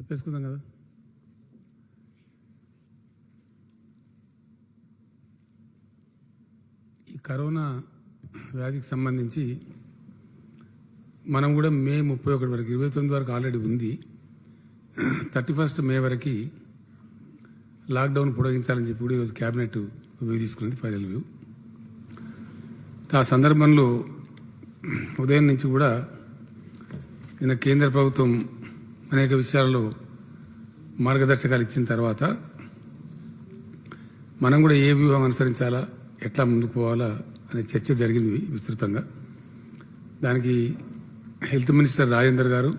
చెప్పేసుకుందాం కదా. ఈ కరోనా వ్యాధికి సంబంధించి మనం కూడా మే 31 వరకు 29 వరకు ఆల్రెడీ ఉంది. 31 మే వరకు లాక్డౌన్ పొడిగించాలని చెప్పి కూడా ఈరోజు క్యాబినెట్ వ్యూ తీసుకున్నది, ఫైనల్ వ్యూ. ఆ సందర్భంలో ఉదయం నుంచి కూడా నిన్న కేంద్ర ప్రభుత్వం అనేక విషయాల్లో మార్గదర్శకాలు ఇచ్చిన తర్వాత మనం కూడా ఏ వ్యూహం అనుసరించాలా, ఎట్లా ముందుకు పోవాలా అనే చర్చ జరిగింది విస్తృతంగా. దానికి హెల్త్ మినిస్టర్ రాజేందర్ గారు,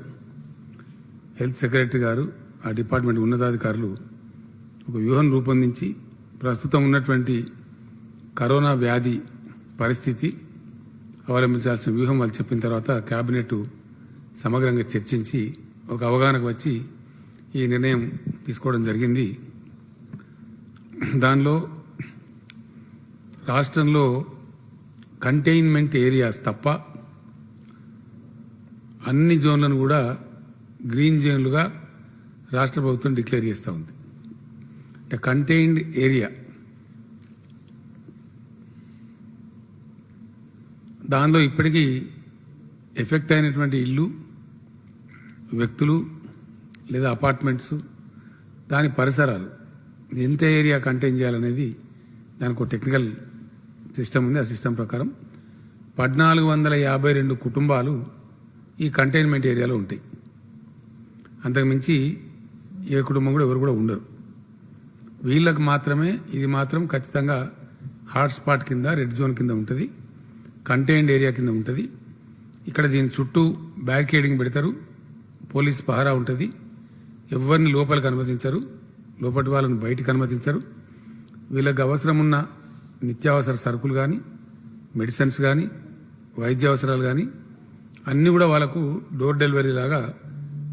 హెల్త్ సెక్రటరీ గారు, ఆ డిపార్ట్మెంట్ ఉన్నతాధికారులు ఒక వ్యూహం రూపొందించి ప్రస్తుతం ఉన్నటువంటి కరోనా వ్యాధి పరిస్థితి, అవలంబించాల్సిన వ్యూహం వాళ్ళు చెప్పిన తర్వాత కేబినెట్ సమగ్రంగా చర్చించి ఒక అవగాహనకు వచ్చి ఈ నిర్ణయం తీసుకోవడం జరిగింది. దానిలో రాష్ట్రంలో కంటైన్మెంట్ ఏరియాస్ తప్ప అన్ని జోన్లను కూడా గ్రీన్ జోన్లుగా రాష్ట్ర ప్రభుత్వం డిక్లేర్ చేస్తూ ఉంది. అంటే కంటైన్డ్ ఏరియా, దానిలో ఇప్పటికీ ఎఫెక్ట్ అయినటువంటి ఇల్లు, వ్యక్తులు లేదా అపార్ట్మెంట్స్, దాని పరిసరాలు, ఎంత ఏరియా కంటైన్ చేయాలనేది దానికి ఒక టెక్నికల్ సిస్టమ్ ఉంది. ఆ సిస్టమ్ ప్రకారం 1452 కుటుంబాలు ఈ కంటైన్మెంట్ ఏరియాలో ఉంటాయి. అంతకుమించి ఏ కుటుంబం కూడా ఎవరు కూడా ఉండరు. వీళ్ళకు మాత్రమే ఇది మాత్రం ఖచ్చితంగా హాట్స్పాట్ కింద, రెడ్ జోన్ కింద ఉంటుంది, కంటైన్డ్ ఏరియా కింద ఉంటుంది. ఇక్కడ దీని చుట్టూ బ్యారికేడింగ్ పెడతారు, పోలీస్ పహారా ఉంటుంది, ఎవరిని లోపలికి అనుమతించరు, లోపటి వాళ్ళని బయటికి అనుమతించరు. వీళ్ళకి అవసరం ఉన్న నిత్యావసర సరుకులు కానీ, మెడిసిన్స్ కానీ, వైద్య అవసరాలు కానీ అన్నీ కూడా వాళ్ళకు డోర్ డెలివరీ లాగా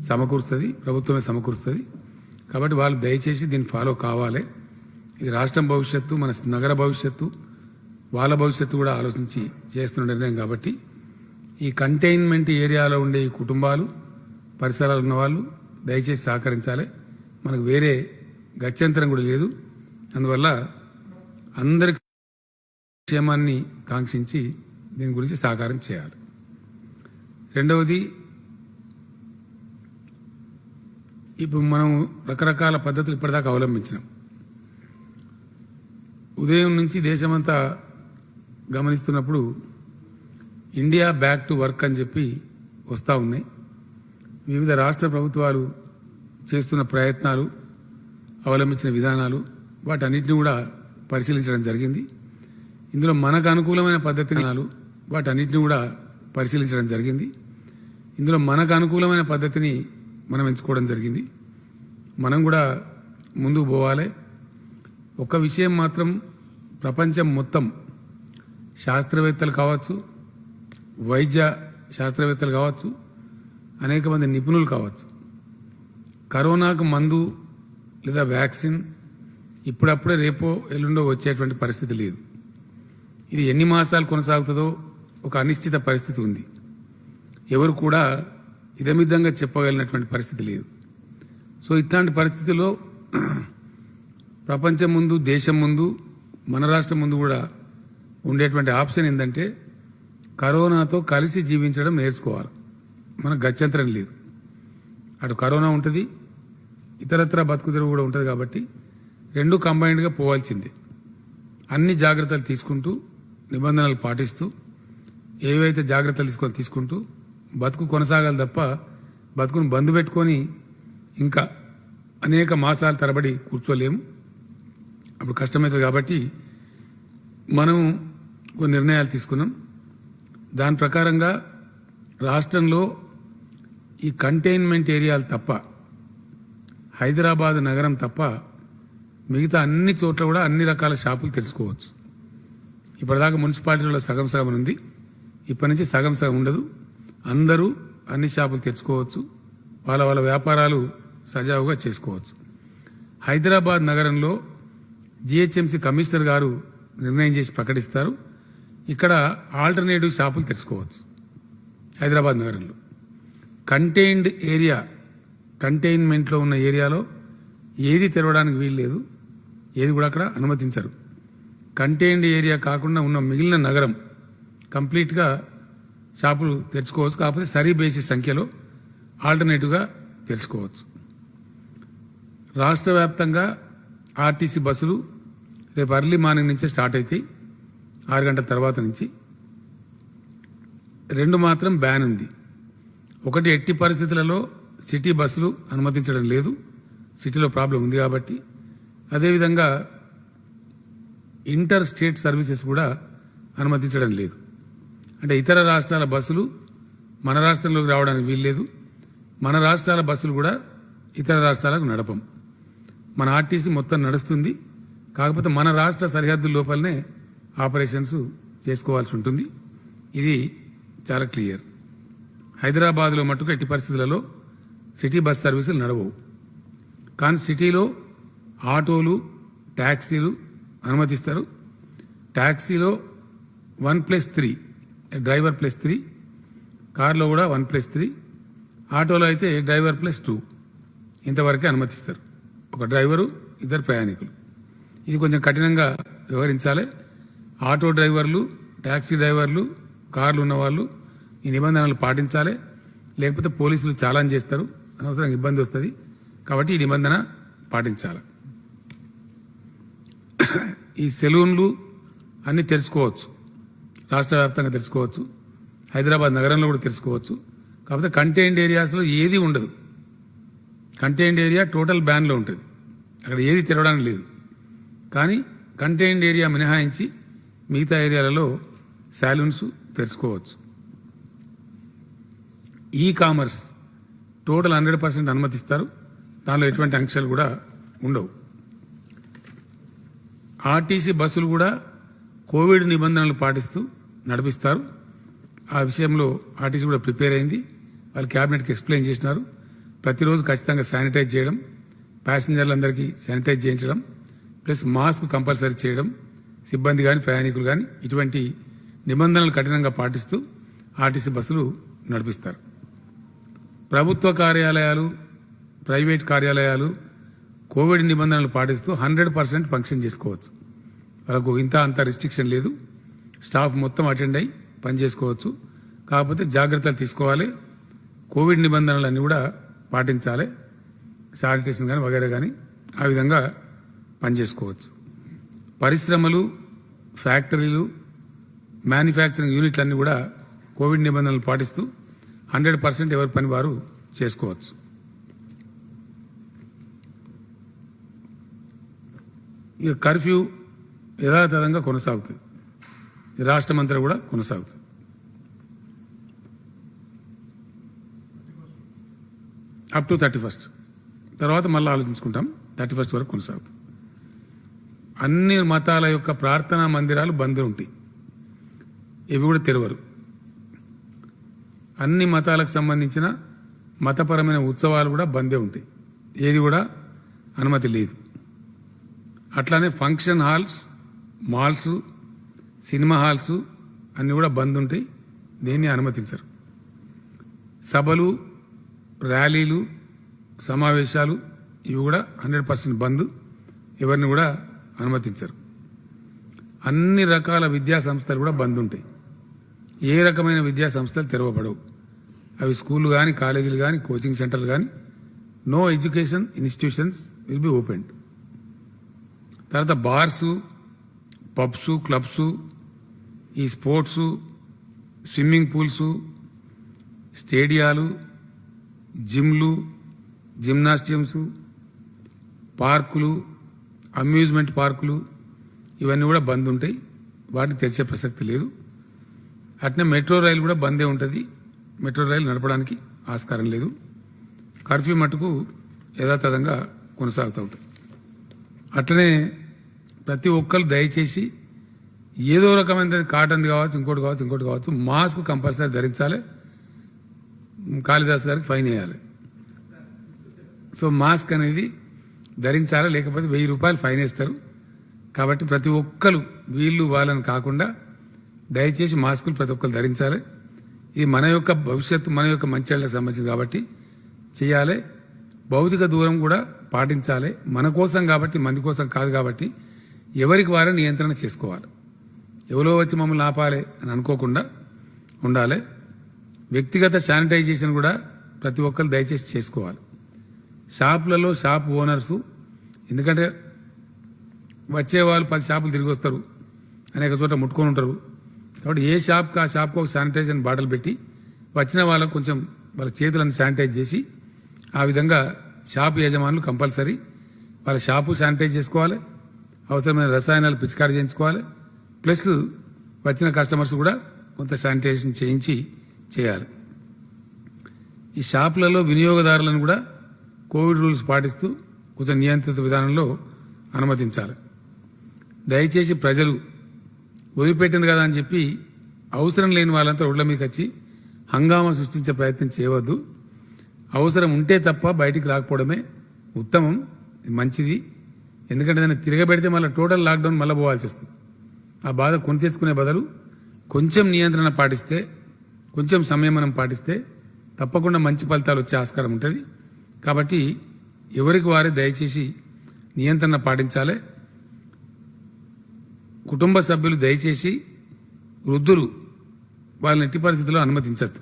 సమకూరుస్తుంది, ప్రభుత్వమే సమకూరుస్తుంది. కాబట్టి వాళ్ళు దయచేసి దీన్ని ఫాలో కావాలి. ఇది రాష్ట్రం భవిష్యత్తు, మన నగర భవిష్యత్తు, వాళ్ళ భవిష్యత్తు కూడా ఆలోచించి చేస్తున్న నిర్ణయం. కాబట్టి ఈ కంటైన్మెంట్ ఏరియాలో ఉండే ఈ కుటుంబాలు, పరిసరాలు ఉన్నవాళ్ళు దయచేసి సహకరించాలి. మనకు వేరే గత్యంతరం కూడా లేదు. అందువల్ల అందరి క్షేమాన్ని కాంక్షించి దీని గురించి సహకారం చేయాలి. రెండవది, ఇప్పుడు మనం రకరకాల పద్ధతులు ఇప్పటిదాకా అవలంబించినాం. ఉదయం నుంచి దేశమంతా గమనిస్తున్నప్పుడు ఇండియా బ్యాక్ టు వర్క్ అని చెప్పి వస్తూ ఉన్నాయి. వివిధ రాష్ట్ర ప్రభుత్వాలు చేస్తున్న ప్రయత్నాలు, అవలంబించిన విధానాలు, వాటన్నిటిని కూడా పరిశీలించడం జరిగింది. ఇందులో మనకు అనుకూలమైన వాటన్నిటిని కూడా పరిశీలించడం జరిగింది. ఇందులో మనకు అనుకూలమైన పద్ధతిని మనం ఎంచుకోవడం జరిగింది. మనం కూడా ముందుకు పోవాలి. ఒక విషయం మాత్రం, ప్రపంచం మొత్తం శాస్త్రవేత్తలు కావచ్చు, వైద్య శాస్త్రవేత్తలు కావచ్చు, అనేక మంది నిపుణులు కావచ్చు, కరోనాకు మందు లేదా వ్యాక్సిన్ ఇప్పుడప్పుడే రేపో ఎల్లుండో వచ్చేటువంటి పరిస్థితి లేదు. ఇది ఎన్ని మాసాలు కొనసాగుతుందో ఒక అనిశ్చిత పరిస్థితి ఉంది. ఎవరు కూడా ఇదమిద్దంగా చెప్పగలిగినటువంటి పరిస్థితి లేదు. సో ఇట్లాంటి పరిస్థితుల్లో ప్రపంచం ముందు, దేశం ముందు, మన రాష్ట్రం ముందు కూడా ఉండేటువంటి ఆప్షన్ ఏంటంటే కరోనాతో కలిసి జీవించడం నేర్చుకోవాలి. మనకు గత్యంతరం లేదు. అటు కరోనా ఉంటుంది, ఇతరత్ర బతుకుదెరువు కూడా ఉంటుంది. కాబట్టి రెండు కంబైన్డ్గా పోవాల్సిందే. అన్ని జాగ్రత్తలు తీసుకుంటూ, నిబంధనలు పాటిస్తూ, ఏవైతే జాగ్రత్తలు తీసుకుంటూ బతుకు కొనసాగాలి తప్ప బతుకును బంద్ పెట్టుకొని ఇంకా అనేక మాసాల తరబడి కూర్చోలేము. అప్పుడు కష్టమవుతుంది. కాబట్టి మనం కొన్ని నిర్ణయాలు తీసుకున్నాం. దాని ప్రకారంగా రాష్ట్రంలో ఈ కంటైన్మెంట్ ఏరియాలు తప్ప, హైదరాబాద్ నగరం తప్ప మిగతా అన్ని చోట్ల కూడా అన్ని రకాల షాపులు తెరుచుకోవచ్చు. ఇప్పటిదాకా మున్సిపాలిటీలో సగం సగం ఉంది. ఇప్పటి నుంచి సగం సగం ఉండదు. అందరూ అన్ని షాపులు తెచ్చుకోవచ్చు, వాళ్ళ వాళ్ళ వ్యాపారాలు సజావుగా చేసుకోవచ్చు. హైదరాబాద్ నగరంలో జిహెచ్ఎంసీ కమిషనర్ గారు నిర్ణయం చేసి ప్రకటిస్తారు. ఇక్కడ ఆల్టర్నేటివ్ షాపులు తెచ్చుకోవచ్చు. హైదరాబాద్ నగరంలో కంటైన్డ్ ఏరియా కంటైన్మెంట్లో ఉన్న ఏరియాలో ఏది తెరవడానికి వీలు లేదు, ఏది కూడా అక్కడ అనుమతించరు. కంటైన్డ్ ఏరియా కాకుండా ఉన్న మిగిలిన నగరం కంప్లీట్గా షాపులు తెరుచుకోవచ్చు, కాకపోతే సరీ బేసిస్ సంఖ్యలో ఆల్టర్నేటివ్గా తెరుచుకోవచ్చు. రాష్ట్ర వ్యాప్తంగా ఆర్టీసీ బస్సులు రేపు అర్లీ మార్నింగ్ నుంచే స్టార్ట్ అవుతాయి, 6 గంటల తర్వాత నుంచి. 2 మాత్రం బ్యాన్ ఉంది. ఒకటి, ఎట్టి పరిస్థితులలో సిటీ బస్సులు అనుమతించడం లేదు, సిటీలో ప్రాబ్లం ఉంది కాబట్టి. అదేవిధంగా ఇంటర్ స్టేట్ సర్వీసెస్ కూడా అనుమతించడం లేదు. అంటే ఇతర రాష్ట్రాల బస్సులు మన రాష్ట్రంలోకి రావడానికి వీల్లేదు, మన రాష్ట్రాల బస్సులు కూడా ఇతర రాష్ట్రాలకు నడపం. మన ఆర్టీసీ మొత్తం నడుస్తుంది, కాకపోతే మన రాష్ట్ర సరిహద్దుల లోపలనే ఆపరేషన్స్ చేసుకోవాల్సి ఉంటుంది. ఇది చాలా క్లియర్. హైదరాబాద్లో మట్టుకు ఎట్టి పరిస్థితులలో సిటీ బస్ సర్వీసులు నడవవు. కానీ సిటీలో ఆటోలు, ట్యాక్సీలు అనుమతిస్తారు. ట్యాక్సీలో 1+3, డ్రైవర్ +3, కార్లో కూడా 1+3, ఆటోలో అయితే డ్రైవర్ +2 ఇంతవరకే అనుమతిస్తారు. ఒక డ్రైవరు, 2 ప్రయాణికులు. ఇది కొంచెం కఠినంగా వ్యవహరించాలి. ఆటో డ్రైవర్లు, ట్యాక్సీ డ్రైవర్లు, కార్లు ఉన్నవాళ్ళు ఈ నిబంధనలు పాటించాలి, లేకపోతే పోలీసులు చాలాన్ చేస్తారు, అనవసరంగా ఇబ్బంది వస్తుంది. కాబట్టి ఈ నిబంధన పాటించాలి. ఈ సెలూన్లు అన్నీ తెరుచుకోవచ్చు, రాష్ట్ర వ్యాప్తంగా తెరుచుకోవచ్చు, హైదరాబాద్ నగరంలో కూడా తెరుచుకోవచ్చు. కాకపోతే కంటైన్డ్ ఏరియాస్లో ఏది ఉండదు. కంటైన్డ్ ఏరియా టోటల్ బ్యాన్లో ఉంటుంది, అక్కడ ఏది తెరవడానికి లేదు. కానీ కంటైన్డ్ ఏరియా మినహాయించి మిగతా ఏరియాలలో సాలూన్స్ తెరుచుకోవచ్చు. ఈ కామర్స్ టోటల్ 100% అనుమతిస్తారు, దానిలో ఎటువంటి ఆంక్షలు కూడా ఉండవు. ఆర్టీసీ బస్సులు కూడా కోవిడ్ నిబంధనలు పాటిస్తూ నడిపిస్తారు. ఆ విషయంలో ఆర్టీసీ కూడా ప్రిపేర్ అయింది, వాళ్ళు క్యాబినెట్కి ఎక్స్ప్లెయిన్ చేసినారు. ప్రతిరోజు ఖచ్చితంగా శానిటైజ్ చేయడం, ప్యాసింజర్లందరికీ శానిటైజ్ చేయించడం, ప్లస్ మాస్క్ కంపల్సరీ చేయడం, సిబ్బంది కానీ ప్రయాణికులు కానీ ఇటువంటి నిబంధనలు కఠినంగా పాటిస్తూ ఆర్టీసీ బస్సులు నడిపిస్తారు. ప్రభుత్వ కార్యాలయాలు, ప్రైవేట్ కార్యాలయాలు కోవిడ్ నిబంధనలు పాటిస్తూ 100% ఫంక్షన్ చేసుకోవచ్చు. వాళ్ళకు ఇంత అంత రిస్ట్రిక్షన్ లేదు, స్టాఫ్ మొత్తం అటెండ్ అయ్యి పని చేసుకోవచ్చు. కాకపోతే జాగ్రత్తలు తీసుకోవాలి, కోవిడ్ నిబంధనలన్నీ కూడా పాటించాలి, శానిటేషన్ కానీ వగైరా కానీ ఆ విధంగా పనిచేసుకోవచ్చు. పరిశ్రమలు, ఫ్యాక్టరీలు, మ్యానుఫ్యాక్చరింగ్ యూనిట్లన్నీ కూడా కోవిడ్ నిబంధనలు పాటిస్తూ 100% ఎవరి పని వారు చేసుకోవచ్చు. ఇక కర్ఫ్యూ యథాతథంగా కొనసాగుతుంది, రాష్ట్రమంతా కూడా కొనసాగుతుంది. అప్ టు 31st, తర్వాత మళ్ళీ ఆలోచించుకుంటాం. 31st వరకు కొనసాగుతుంది. అన్ని మతాల యొక్క ప్రార్థనా మందిరాలు బంద్ ఉంటాయి, ఇవి కూడా తెరవరు. అన్ని మతాలకు సంబంధించిన మతపరమైన ఉత్సవాలు కూడా బందే ఉంటాయి, ఏది కూడా అనుమతి లేదు. అట్లానే function halls, malls, cinema halls అన్నీ కూడా బంద్ ఉంటాయి, దేన్ని అనుమతించరు. సభలు, ర్యాలీలు, సమావేశాలు ఇవి కూడా 100% బంద్, ఎవరిని కూడా అనుమతించరు. అన్ని రకాల విద్యా సంస్థలు కూడా బంద్ ఉంటాయి, ఏ రకమైన విద్యా సంస్థలు తెరవబడవు. అవి స్కూళ్ళు కానీ, కాలేజీలు కానీ, కోచింగ్ సెంటర్లు కానీ, no education institutions will be opened. తర్వాత బార్సు, పబ్స్, క్లబ్స్, ఈ స్పోర్ట్స్, స్విమ్మింగ్ పూల్స్, స్టేడియాలు, జిమ్లు, జిమ్నాస్టియమ్స్, పార్కులు, అమ్యూజ్మెంట్ పార్కులు ఇవన్నీ కూడా బంద్ ఉంటాయి, వాటిని తెరిచే ప్రసక్తి లేదు. అట్నే మెట్రో రైలు కూడా బందే ఉంటుంది, మెట్రో రైలు నడపడానికి ఆస్కారం లేదు. కర్ఫ్యూ మటుకు యథాతథంగా కొనసాగుతూ ఉంటుంది. అట్లనే ప్రతి ఒక్కరు దయచేసి ఏదో రకమైన కాటన్ కావచ్చు, ఇంకోటి కావచ్చు, మాస్క్ కంపల్సరీ ధరించాలి. కాళిదాస్ గారికి ఫైన్ వేయాలి. సో మాస్క్ అనేది ధరించాలి, లేకపోతే 1000 రూపాయలు ఫైన్ వేస్తారు. కాబట్టి ప్రతి ఒక్కరు వీళ్ళు వాళ్ళని కాకుండా దయచేసి మాస్కులు ప్రతి ఒక్కరు ధరించాలి. ఇది మన యొక్క భవిష్యత్తు, మన యొక్క మంచి సంబంధించింది కాబట్టి చేయాలి. భౌతిక దూరం కూడా పాటించాలి. మన కోసం కాబట్టి, మంది కోసం కాదు కాబట్టి ఎవరికి వారే నియంత్రణ చేసుకోవాలి. ఎవరో వచ్చి మమ్మల్ని ఆపాలి అని అనుకోకుండా ఉండాలి. వ్యక్తిగత శానిటైజేషన్ కూడా ప్రతి ఒక్కరు దయచేసి చేసుకోవాలి. షాపులలో షాప్ ఓనర్సు, ఎందుకంటే వచ్చే వాళ్ళు 10 షాపులు తిరిగి వస్తారు, అనేక చోట ముట్టుకొని ఉంటారు. కాబట్టి ఏ షాప్కి ఆ షాప్కి ఒక శానిటైజేషన్ బాటిల్ పెట్టి వచ్చిన వాళ్ళకు కొంచెం వాళ్ళ చేతులను శానిటైజ్ చేసి, ఆ విధంగా షాపు యజమానులు కంపల్సరీ వాళ్ళ షాపు శానిటైజ్ చేసుకోవాలి. అవసరమైన రసాయనాలు పిచికారీ చేయించుకోవాలి. ప్లస్ వచ్చిన కస్టమర్స్ కూడా కొంత శానిటైజేషన్ చేయాలి. ఈ షాపులలో వినియోగదారులను కూడా కోవిడ్ రూల్స్ పాటిస్తూ కొంచెం నియంత్రిత విధానంలో అనుమతించాలి. దయచేసి ప్రజలు వదిలిపెట్టింది కదా అని చెప్పి అవసరం లేని వాళ్ళంతా రోడ్ల మీదకి వచ్చి హంగామా సృష్టించే ప్రయత్నం చేయవద్దు. అవసరం ఉంటే తప్ప బయటికి రాకపోవడమే ఉత్తమం, మంచిది. ఎందుకంటే దాన్ని తిరగబెడితే మళ్ళీ టోటల్ లాక్డౌన్ మళ్ళీ పోవాల్సి వస్తుంది. ఆ బాధ కొని తెచ్చుకునే బదులు కొంచెం నియంత్రణ పాటిస్తే, కొంచెం సంయమనం పాటిస్తే తప్పకుండా మంచి ఫలితాలు వచ్చే ఆస్కారం ఉంటుంది. కాబట్టి ఎవరికి వారే దయచేసి నియంత్రణ పాటించాలి. కుటుంబ సభ్యులు దయచేసి వృద్ధులు వాళ్ళని ఎట్టి పరిస్థితుల్లో అనుమతించద్దు.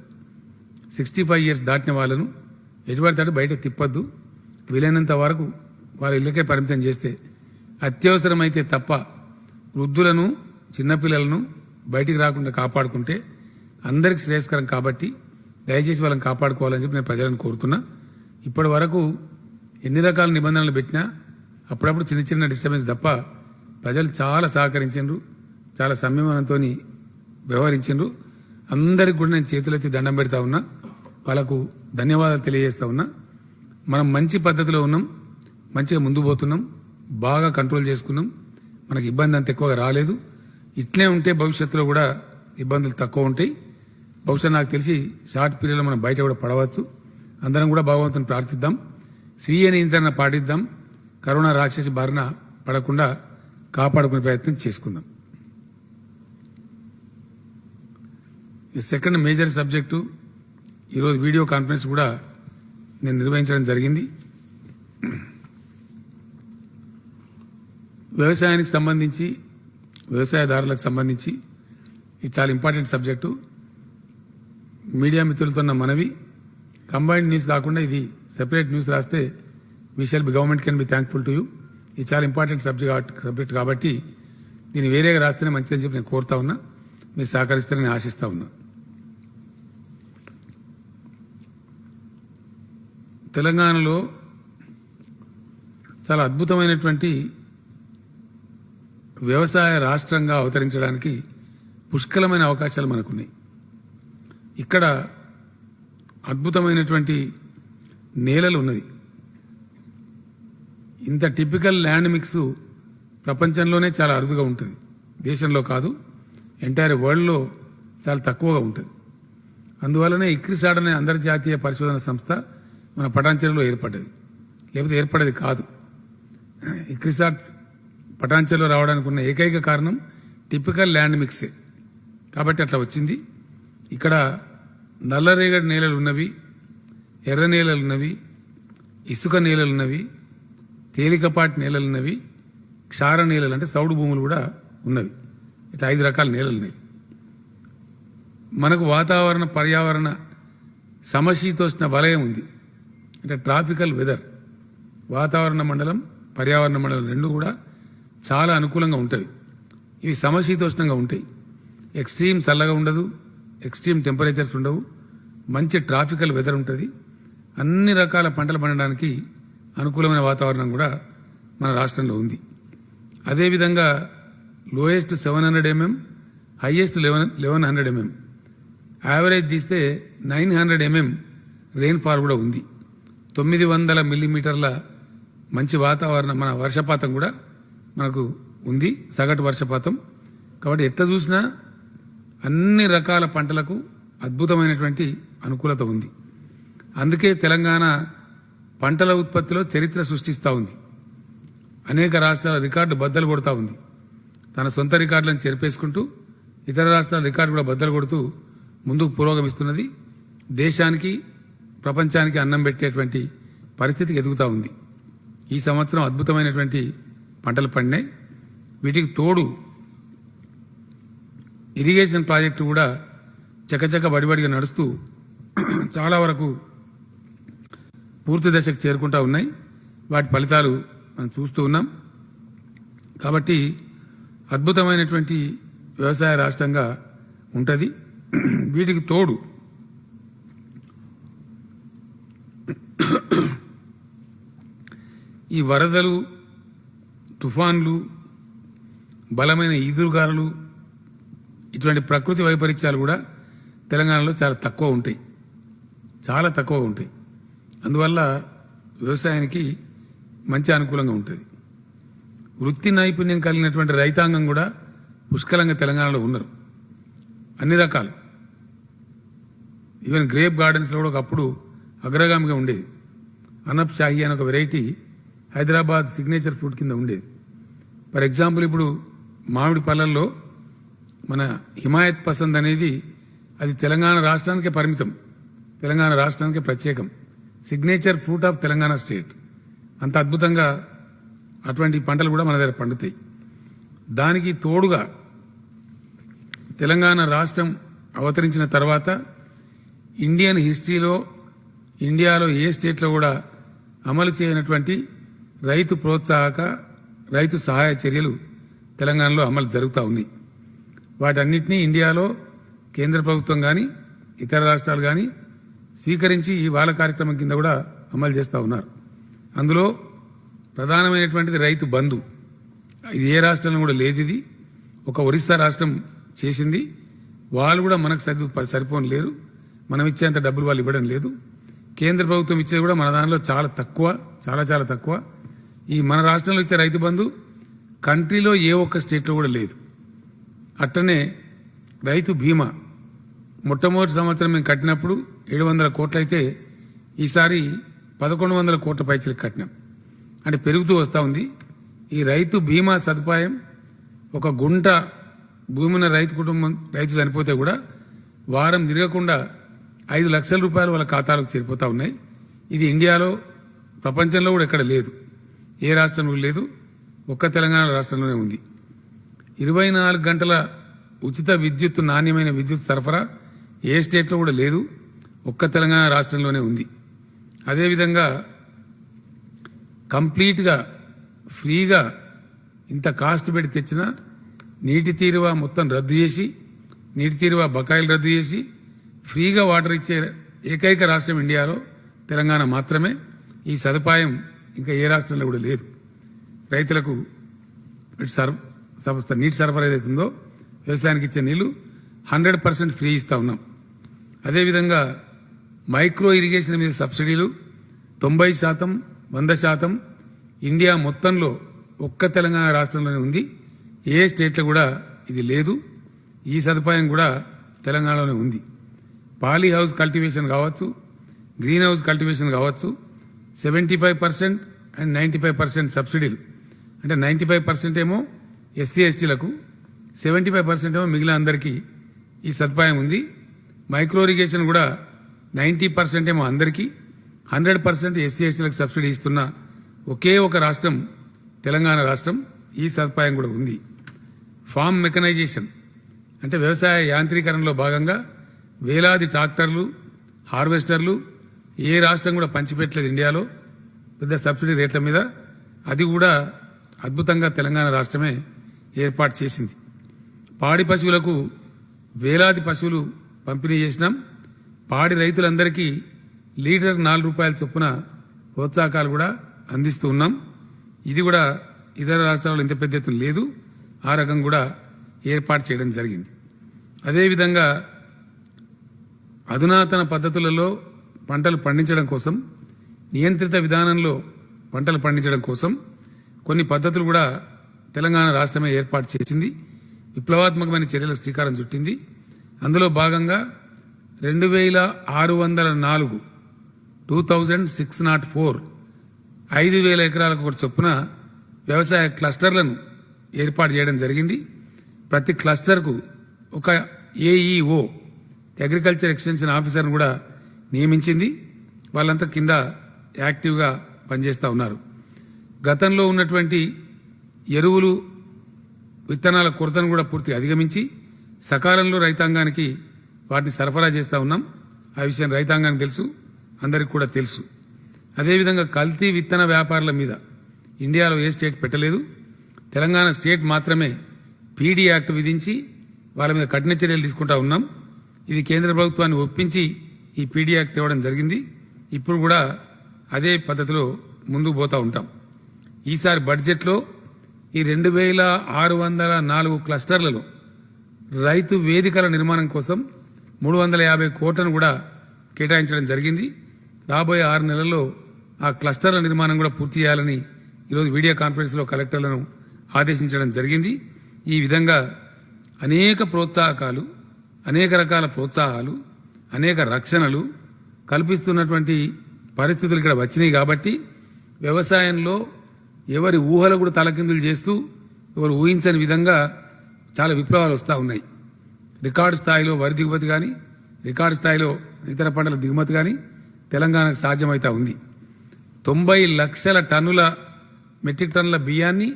65 years దాటిన వాళ్ళను ఎటువంటి బయట తిప్పద్దు. వీలైనంత వరకు వాళ్ళ ఇళ్ళకే పరిమితం చేస్తే, అత్యవసరమైతే తప్ప వృద్ధులను, చిన్నపిల్లలను బయటికి రాకుండా కాపాడుకుంటే అందరికి శ్రేయస్కరం. కాబట్టి దయచేసి వాళ్ళని కాపాడుకోవాలని చెప్పి నేను ప్రజలను కోరుతున్నా. ఇప్పటి వరకు ఎన్ని రకాల నిబంధనలు పెట్టినా అప్పుడప్పుడు చిన్న చిన్న డిస్టర్బెన్స్ తప్ప ప్రజలు చాలా సహకరించారు, చాలా సంయమనంతో వ్యవహరించారు. అందరికి కూడా నేను చేతులెత్తి దండం పెడతా ఉన్నా, వాళ్ళకు ధన్యవాదాలు తెలియజేస్తా ఉన్నా. మనం మంచి పద్ధతిలో ఉన్నాం, మంచిగా ముందు పోతున్నాం, బాగా కంట్రోల్ చేసుకున్నాం. మనకి ఇబ్బంది అంత ఎక్కువగా రాలేదు. ఇట్లే ఉంటే భవిష్యత్తులో కూడా ఇబ్బందులు తక్కువ ఉంటాయి. బహుశా నాకు తెలిసి షార్ట్ పీరియడ్లో మనం బయట కూడా పడవచ్చు. అందరం కూడా భగవంతుని ప్రార్థిద్దాం, స్వీయ నియంత్రణ పాటిద్దాం, కరోనా రాక్షసి బారిన పడకుండా కాపాడుకునే ప్రయత్నం చేసుకుందాం. ఈ సెకండ్ మేజర్ సబ్జెక్టు ఈరోజు వీడియో కాన్ఫరెన్స్ కూడా నేను నిర్వహించడం జరిగింది. వ్యవసాయానికి సంబంధించి, వ్యవసాయదారులకు సంబంధించి ఇది చాలా ఇంపార్టెంట్ సబ్జెక్టు. మీడియా మిత్రులతో ఉన్న మనవి, కంబైన్డ్ న్యూస్ కాకుండా ఇది సెపరేట్ న్యూస్ రాస్తే government can be thankful to you. ఇది చాలా ఇంపార్టెంట్ సబ్జెక్ట్ కాబట్టి దీన్ని వేరేగా రాస్తేనే మంచిదని చెప్పి నేను కోరుతా ఉన్నా. మీరు సహకరిస్తారని ఆశిస్తా ఉన్నా. తెలంగాణలో చాలా అద్భుతమైనటువంటి వ్యవసాయ రాష్ట్రంగా అవతరించడానికి పుష్కలమైన అవకాశాలు మనకున్నాయి. ఇక్కడ అద్భుతమైనటువంటి నేలలు ఉన్నది. ఇంత టిపికల్ ల్యాండ్ మిక్స్ ప్రపంచంలోనే చాలా అరుదుగా ఉంటుంది. దేశంలో కాదు, ఎంటైర్ వరల్డ్లో చాలా తక్కువగా ఉంటుంది. అందువల్లనే ఇక్రిసాట్ అనే అంతర్జాతీయ పరిశోధన సంస్థ మన పటాన్చెరులో ఏర్పడ్డది, లేకపోతే ఏర్పడేది కాదు. ఇక్రిసాట్ పటాన్చెరులో రావడానికి ఉన్న ఏకైక కారణం టిపికల్ ల్యాండ్ మిక్సే. కాబట్టి అట్లా వచ్చింది. ఇక్కడ నల్లరేగడి నేలలు ఉన్నవి, ఎర్ర నేలలు ఉన్నవి, ఇసుక నేలలు ఉన్నవి, తేలికపాటి నేలలు ఉన్నవి, క్షార నేలలు అంటే సౌడు భూములు కూడా ఉన్నవి. ఇట్లా 5 రకాల నేలలు ఉన్నాయి. మనకు వాతావరణ పర్యావరణ సమశీతోష్ణ వలయం ఉంది. అంటే ట్రాపికల్ వెదర్, వాతావరణ మండలం, పర్యావరణ మండలం రెండు కూడా చాలా అనుకూలంగా ఉంటాయి. ఇవి సమశీతోష్ణంగా ఉంటాయి. ఎక్స్ట్రీమ్ చల్లగా ఉండదు, ఎక్స్ట్రీమ్ టెంపరేచర్స్ ఉండవు, మంచి ట్రాపికల్ వెదర్ ఉంటుంది. అన్ని రకాల పంటలు పండడానికి అనుకూలమైన వాతావరణం కూడా మన రాష్ట్రంలో ఉంది. అదేవిధంగా lowest 700 mm, highest 1100 mm, average తీస్తే 900 mm రెయిన్ఫాల్ కూడా ఉంది. 900 మిల్లీమీటర్ల మంచి వాతావరణం, మన వర్షపాతం కూడా మనకు ఉంది, సగటు వర్షపాతం. కాబట్టి ఎట్లా చూసినా అన్ని రకాల పంటలకు అద్భుతమైనటువంటి అనుకూలత ఉంది. అందుకే తెలంగాణ పంటల ఉత్పత్తిలో చరిత్ర సృష్టిస్తూ ఉంది. అనేక రాష్ట్రాల రికార్డు బద్దలు కొడతా ఉంది. తన సొంత రికార్డులను చెరిపేసుకుంటూ ఇతర రాష్ట్రాల రికార్డు కూడా బద్దలు కొడుతూ ముందుకు పురోగమిస్తున్నది. దేశానికి, ప్రపంచానికి అన్నం పెట్టేటువంటి పరిస్థితికి ఎదుగుతూ ఉంది. ఈ సంవత్సరం అద్భుతమైనటువంటి పంటలు పండినాయి. వీటికి తోడు ఇరిగేషన్ ప్రాజెక్టులు కూడా చకచక బడిబడిగా నడుస్తూ చాలా వరకు పూర్తి దశకు చేరుకుంటా ఉన్నాయి. వాటి ఫలితాలు మనం చూస్తూ ఉన్నాం. కాబట్టి అద్భుతమైనటువంటి వ్యవసాయ రాష్ట్రంగా ఉంటుంది. వీటికి తోడు ఈ వరదలు, తుఫాన్లు, బలమైన ఈదురుగాలులు, ఇటువంటి ప్రకృతి వైపరీత్యాలు కూడా తెలంగాణలో చాలా తక్కువ ఉంటాయి, చాలా తక్కువ ఉంటాయి. అందువల్ల వ్యవసాయానికి మంచి అనుకూలంగా ఉంటుంది. వృత్తి నైపుణ్యం కలిగినటువంటి రైతాంగం కూడా పుష్కలంగా తెలంగాణలో ఉన్నారు, అన్ని రకాలు. ఈవెన్ గ్రేప్ గార్డెన్స్లో కూడా ఒకప్పుడు అగ్రగామిగా ఉండేది. అనబ్ షాహీ అనే ఒక వెరైటీ హైదరాబాద్ సిగ్నేచర్ ఫ్రూట్ కింద ఉండేది. ఫర్ ఎగ్జాంపుల్ ఇప్పుడు మామిడి పళ్ళల్లో మన హిమాయత్ పసంద్ అనేది అది తెలంగాణ రాష్ట్రానికే పరిమితం, తెలంగాణ రాష్ట్రానికే ప్రత్యేకం, signature fruit of Telangana state. అంత అద్భుతంగా అటువంటి పంటలు కూడా మన దగ్గర పండుతాయి. దానికి తోడుగా తెలంగాణ రాష్ట్రం అవతరించిన తర్వాత ఇండియన్ హిస్టరీలో ఇండియాలో ఏ స్టేట్లో కూడా అమలు చేయనటువంటి రైతు ప్రోత్సాహక, రైతు సహాయ చర్యలు తెలంగాణలో అమలు జరుగుతూ ఉన్నాయి. వాటన్నిటినీ ఇండియాలో కేంద్ర ప్రభుత్వం కానీ ఇతర రాష్ట్రాలు కానీ స్వీకరించి వాళ్ళ కార్యక్రమం కింద కూడా అమలు చేస్తూ ఉన్నారు. అందులో ప్రధానమైనటువంటిది రైతు బంధు. ఇది ఏ రాష్ట్రంలో కూడా లేదు. ఇది ఒక ఒరిస్సా రాష్ట్రం చేసింది. వాళ్ళు కూడా మనకు సరిపోని లేరు, మనం ఇచ్చేంత డబ్బులు వాళ్ళు ఇవ్వడం లేదు. కేంద్ర ప్రభుత్వం ఇచ్చేది కూడా మన దానిలో చాలా తక్కువ, చాలా చాలా తక్కువ. ఈ మన రాష్ట్రంలో ఇచ్చే రైతు బంధు కంట్రీలో ఏ ఒక్క స్టేట్లో కూడా లేదు. అట్టనే రైతు బీమా మొట్టమొదటి సంవత్సరం మేము కట్టినప్పుడు 700 కోట్లు అయితే ఈసారి 1100 కోట్ల పైచలకు కట్టినాం. అంటే పెరుగుతూ వస్తూ ఉంది. ఈ రైతు బీమా సదుపాయం ఒక గుంట భూమి ఉన్న రైతు కుటుంబం, రైతు చనిపోతే కూడా వారం తిరగకుండా 5 లక్షల రూపాయలు వాళ్ళ ఖాతాలకు చేరిపోతా ఉన్నాయి. ఇది ఇండియాలో, ప్రపంచంలో కూడా ఎక్కడ లేదు, ఏ రాష్ట్రంలో లేదు, ఒక్క తెలంగాణ రాష్ట్రంలోనే ఉంది. 24 గంటల ఉచిత విద్యుత్, నాణ్యమైన విద్యుత్ సరఫరా ఏ స్టేట్లో కూడా లేదు, ఒక్క తెలంగాణ రాష్ట్రంలోనే ఉంది. అదేవిధంగా కంప్లీట్గా ఫ్రీగా ఇంత కాస్ట్ పెట్టి తెచ్చిన నీటి తీరువా మొత్తం రద్దు చేసి, నీటి తీరువా బకాయిలు రద్దు చేసి ఫ్రీగా వాటర్ ఇచ్చే ఏకైక రాష్ట్రం ఇండియాలో తెలంగాణ మాత్రమే. ఈ సదుపాయం ఇంకా ఏ రాష్ట్రంలో కూడా లేదు. రైతులకు నీటి సరఫరా ఏదైతుందో వ్యవసాయానికి ఇచ్చే నీళ్లు 100% ఫ్రీ ఇస్తా ఉన్నాం. అదేవిధంగా మైక్రో ఇరిగేషన్ మీద సబ్సిడీలు 90%, 100% ఇండియా మొత్తంలో ఒక్క తెలంగాణ రాష్ట్రంలోనే ఉంది, ఏ స్టేట్లో కూడా ఇది లేదు. ఈ సదుపాయం కూడా తెలంగాణలోనే ఉంది. పాలీ హౌస్ కల్టివేషన్ కావచ్చు, గ్రీన్ హౌస్ కల్టివేషన్ కావచ్చు, 75% అండ్ 95% సబ్సిడీలు. అంటే 95% ఏమో ఎస్సీ ఎస్టీలకు, 75% ఏమో మిగిలిన అందరికీ ఈ సదుపాయం ఉంది. మైక్రో ఇరిగేషన్ కూడా 90% ఏమో అందరికీ, 100% ఎస్సీ ఎస్టీలకు సబ్సిడీ ఇస్తున్న ఒకే ఒక రాష్ట్రం తెలంగాణ రాష్ట్రం. ఈ సదుపాయం కూడా ఉంది. ఫార్మ్ మెకనైజేషన్ అంటే వ్యవసాయ యాంత్రీకరణలో భాగంగా వేలాది ట్రాక్టర్లు, హార్వెస్టర్లు ఏ రాష్ట్రం కూడా పంచిపెట్టలేదు ఇండియాలో పెద్ద సబ్సిడీ రేట్ల మీద. అది కూడా అద్భుతంగా తెలంగాణ రాష్ట్రమే ఏర్పాటు చేసింది. పాడి పశువులకు వేలాది పశువులు పంపిణీ చేసినాం. పాడి రైతులందరికీ లీటర్ 4 రూపాయల చొప్పున ప్రోత్సాహకాలు కూడా అందిస్తూ ఉన్నాం. ఇది కూడా ఇతర రాష్ట్రాల్లో ఇంత పెద్ద ఎత్తున లేదు. ఆ రకం కూడా ఏర్పాటు చేయడం జరిగింది. అదేవిధంగా అధునాతన పద్ధతులలో పంటలు పండించడం కోసం, నియంత్రిత విధానంలో పంటలు పండించడం కోసం కొన్ని పద్ధతులు కూడా తెలంగాణ రాష్ట్రమే ఏర్పాటు చేసింది. విప్లవాత్మకమైన చర్యలకు శ్రీకారం చుట్టింది. అందులో భాగంగా 2604 2604 5,000 ఎకరాలకు ఒక చొప్పున వ్యవసాయ క్లస్టర్లను ఏర్పాటు చేయడం జరిగింది. ప్రతి క్లస్టర్కు ఒక ఏఈఓ, అగ్రికల్చర్ ఎక్స్టెన్షన్ ఆఫీసర్ను కూడా నియమించింది. వాళ్ళంతా కింద యాక్టివ్గా పనిచేస్తూ ఉన్నారు. గతంలో ఉన్నటువంటి ఎరువులు విత్తనాల కొరతను కూడా పూర్తిగా అధిగమించి సకాలంలో రైతాంగానికి వాటిని సరఫరా చేస్తూ ఉన్నాం. ఆ విషయం రైతాంగానికి తెలుసు, అందరికి కూడా తెలుసు. అదేవిధంగా కల్తీ విత్తన వ్యాపారుల మీద ఇండియాలో ఏ స్టేట్ పెట్టలేదు. తెలంగాణ స్టేట్ మాత్రమే పీడీ యాక్ట్ విధించి వాళ్ళ మీద కఠిన చర్యలు తీసుకుంటా ఉన్నాం. ఇది కేంద్ర ప్రభుత్వాన్ని ఒప్పించి ఈ పీడీ యాక్ట్ తేవడం జరిగింది. ఇప్పుడు కూడా అదే పద్ధతిలో ముందుకు పోతూ ఉంటాం. ఈసారి బడ్జెట్లో ఈ 2604 క్లస్టర్లలో రైతు వేదికల నిర్మాణం కోసం 350 కోట్లను కూడా కేటాయించడం జరిగింది. రాబోయే 6 నెలల్లో ఆ క్లస్టర్ల నిర్మాణం కూడా పూర్తి చేయాలని ఈరోజు వీడియో కాన్ఫరెన్స్లో కలెక్టర్లను ఆదేశించడం జరిగింది. ఈ విధంగా అనేక ప్రోత్సాహకాలు, అనేక రకాల ప్రోత్సాహాలు, అనేక రక్షణలు కల్పిస్తున్నటువంటి పరిస్థితులు ఇక్కడ వచ్చినాయి. కాబట్టి వ్యవసాయంలో ఎవరి ఊహలు కూడా తలకిందులు చేస్తూ ఎవరు ఊహించని విధంగా చాలా విప్లవాలు వస్తూ ఉన్నాయి. రికార్డు స్థాయిలో వరి దిగుమతి కానీ, రికార్డు స్థాయిలో ఇతర పంటల దిగుమతి కానీ తెలంగాణకు సాధ్యమవుతా ఉంది. 90 లక్షల టన్నుల మెట్రిక్ టన్నుల బియ్యాన్ని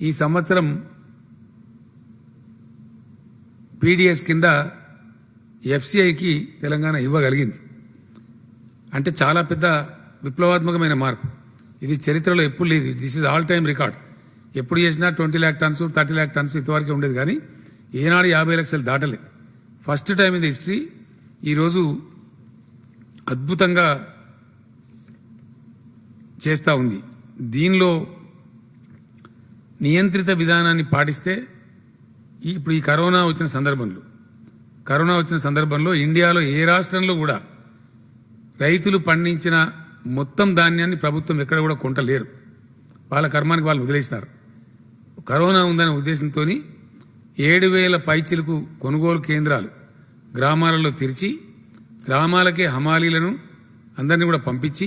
ఈ సంవత్సరం పీడీఎస్ కింద ఎఫ్సిఐకి తెలంగాణ ఇవ్వగలిగింది. అంటే చాలా పెద్ద విప్లవాత్మకమైన మార్పు. ఇది చరిత్రలో ఎప్పుడు లేదు. This is all time record. ఎప్పుడు చేసినా 20 lakh టన్స్ 30 lakh టన్స్ ఇంతవరకే ఉండేది, కానీ ఏనాడు 50 లక్షలు దాటలేదు. First time in the history ఈరోజు అద్భుతంగా చేస్తూ ఉంది. దీనిలో నియంత్రిత విధానాన్ని పాటిస్తే ఇప్పుడు ఈ కరోనా వచ్చిన సందర్భంలో ఇండియాలో ఏ రాష్ట్రంలో కూడా రైతులు పండించిన మొత్తం ధాన్యాన్ని ప్రభుత్వం ఎక్కడ కూడా కొంటలేరు. వాళ్ళ కర్మానికి వాళ్ళు వదిలేసినారు. కరోనా ఉందనే ఉద్దేశంతో 7,000 పైచిలకు కొనుగోలు కేంద్రాలు గ్రామాలలో తెరిచి గ్రామాలకే హమాలీలను అందరినీ కూడా పంపించి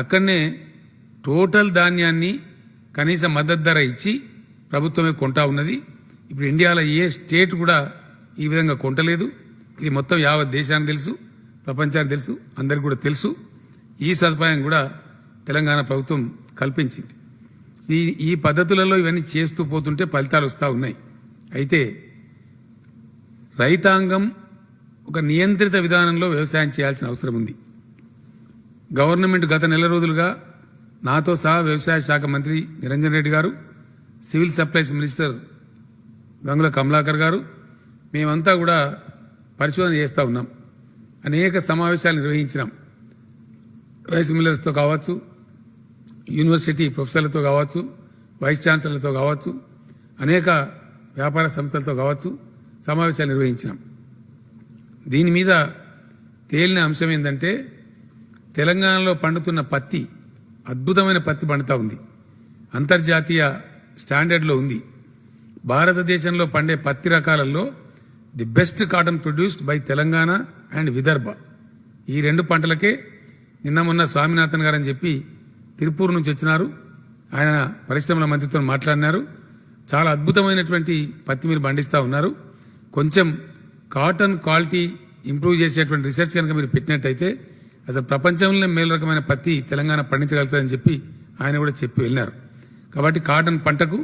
అక్కడనే టోటల్ ధాన్యాన్ని కనీస మద్దతు ధర ఇచ్చి ప్రభుత్వమే కొంటా ఉన్నది. ఇప్పుడు ఇండియాలో ఏ స్టేట్ కూడా ఈ విధంగా కొంటలేదు. ఇది మొత్తం యావత్ దేశానికి తెలుసు, ప్రపంచానికి తెలుసు, అందరికి కూడా తెలుసు. ఈ సదుపాయం కూడా తెలంగాణ ప్రభుత్వం కల్పించింది. ఈ పద్ధతులలో ఇవన్నీ చేస్తూ పోతుంటే ఫలితాలు వస్తూ ఉన్నాయి. అయితే రైతాంగం ఒక నియంత్రిత విధానంలో వ్యవసాయం చేయాల్సిన అవసరం ఉంది. గవర్నమెంట్ గత నెల రోజులుగా నాతో సహా వ్యవసాయ శాఖ మంత్రి నిరంజన్ రెడ్డి గారు, civil supplies minister Gangula Kamalakar గారు, మేమంతా కూడా పరిశోధన చేస్తూ ఉన్నాం. అనేక సమావేశాలు నిర్వహించినాం. రైస్ మిల్లర్స్తో కావచ్చు, యూనివర్సిటీ ప్రొఫెసర్లతో కావచ్చు, వైస్ ఛాన్సలర్లతో కావచ్చు, అనేక వ్యాపార సంస్థలతో కావచ్చు సమావేశాలు నిర్వహించినాం. దీని మీద తేలిన అంశం ఏంటంటే తెలంగాణలో పండుతున్న పత్తి అద్భుతమైన పత్తి పండుతా ఉంది. అంతర్జాతీయ స్టాండర్డ్లో ఉంది. భారతదేశంలో పండే పత్తి రకాలలో the best cotton produced by Telangana and Vidarbha. ఈ 2 పంటలకే నిన్న మొన్న స్వామినాథన్ గారు అని చెప్పి తిరుపూర్ నుంచి వచ్చినారు. ఆయన పరిశ్రమల మంత్రితో మాట్లాడినారు. చాలా అద్భుతమైనటువంటి పత్తి మీరు పండిస్తూ ఉన్నారు. కొంచెం కాటన్ క్వాలిటీ ఇంప్రూవ్ చేసేటువంటి రీసెర్చ్ కనుక మీరు పెట్టినట్టయితే అసలు ప్రపంచంలో మేలు రకమైన పత్తి తెలంగాణ పండించగలుగుతుందని చెప్పి ఆయన కూడా చెప్పి వెళ్ళినారు. కాబట్టి కాటన్ పంటకు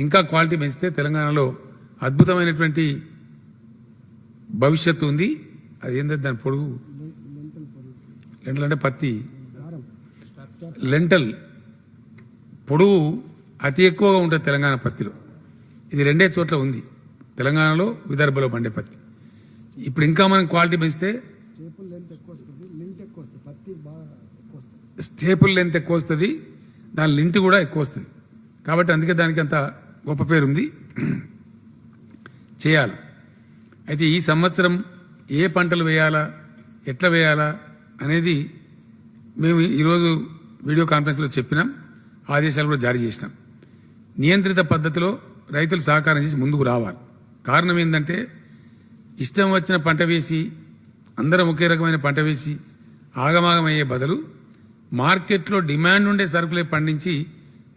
ఇంకా క్వాలిటీ పెంచితే తెలంగాణలో అద్భుతమైనటువంటి భవిష్యత్తు ఉంది. అది ఏంటంటే దాని పొడుగు లెంటల్ అంటే పత్తి లెంటల్ పొడుగు అతి ఎక్కువగా ఉంటుంది తెలంగాణ పత్తిలో. ఇది 2 చోట్ల ఉంది, తెలంగాణలో విదర్భలో పండే పత్తి. ఇప్పుడు ఇంకా మనం క్వాలిటీ పెంచితే స్టేపుల్ లెంత్ ఎక్కువ వస్తుంది, దాని లింట్ కూడా ఎక్కువ వస్తుంది. కాబట్టి అందుకే దానికి అంత గొప్ప పేరు ఉంది. చేయాలి. అయితే ఈ సంవత్సరం ఏ పంటలు వేయాలా, ఎట్లా వేయాలా అనేది మేము ఈరోజు వీడియో కాన్ఫరెన్స్లో చెప్పినాం, ఆదేశాలు కూడా జారీ చేసినాం. నియంత్రిత పద్ధతిలో రైతులు సహకారం చేసి ముందుకు రావాలి. కారణం ఏంటంటే ఇష్టం వచ్చిన పంట వేసి అందరం ఒకే రకమైన పంట వేసి ఆగమాగమయ్యే బదులు మార్కెట్లో డిమాండ్ ఉండే సరుకులే పండించి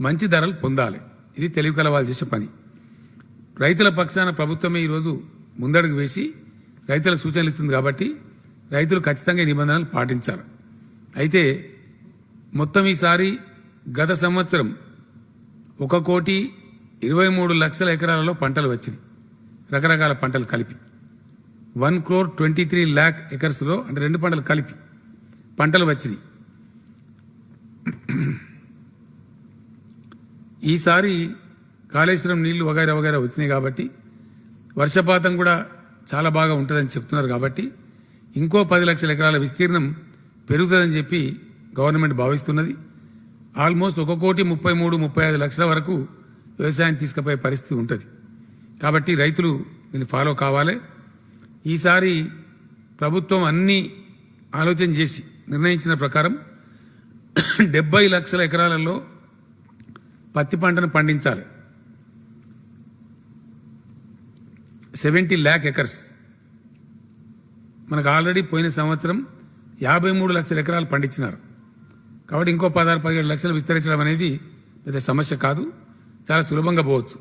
మంచి ధరలు పొందాలి. ఇది తెలివి కలవాళ్ళు చేసే పని. రైతుల పక్షాన ప్రభుత్వమే ఈరోజు ముందడుగు వేసి రైతులకు సూచనలు ఇస్తుంది. కాబట్టి రైతులు ఖచ్చితంగా ఈ నిబంధనలు పాటించాలి. అయితే మొత్తం ఈసారి గత సంవత్సరం 1,23,00,000 ఎకరాలలో పంటలు వచ్చినాయి, రకరకాల పంటలు కలిపి 1,23,00,000 ఎకర్స్లో అంటే రెండు పంటలు కలిపి పంటలు వచ్చినాయి. ఈసారి కాళేశ్వరం నీళ్లు వగైరా వగైరా వచ్చినాయి కాబట్టి వర్షపాతం కూడా చాలా బాగా ఉంటుందని చెప్తున్నారు కాబట్టి ఇంకో 10 లక్షల ఎకరాల విస్తీర్ణం పెరుగుతుందని చెప్పి గవర్నమెంట్ భావిస్తున్నది. ఆల్మోస్ట్ 1,33,35 లక్షల వరకు వ్యవసాయం తీసుకుపోయే పరిస్థితి ఉంటుంది. కాబట్టి రైతులు దీన్ని ఫాలో కావాలి. ఈసారి ప్రభుత్వం అన్ని ఆలోచన చేసి నిర్ణయించిన ప్రకారం 70 లక్షల ఎకరాలలో పత్తి పంటను పండించాలి. 70 lakh ఎకర్స్. మనకు ఆల్రెడీ పోయిన సంవత్సరం 53 లక్షల ఎకరాలు పండించినారు. కాబట్టి ఇంకో 16-17 లక్షలు విస్తరించడం అనేది పెద్ద సమస్య కాదు, చాలా సులభంగా పోవచ్చు.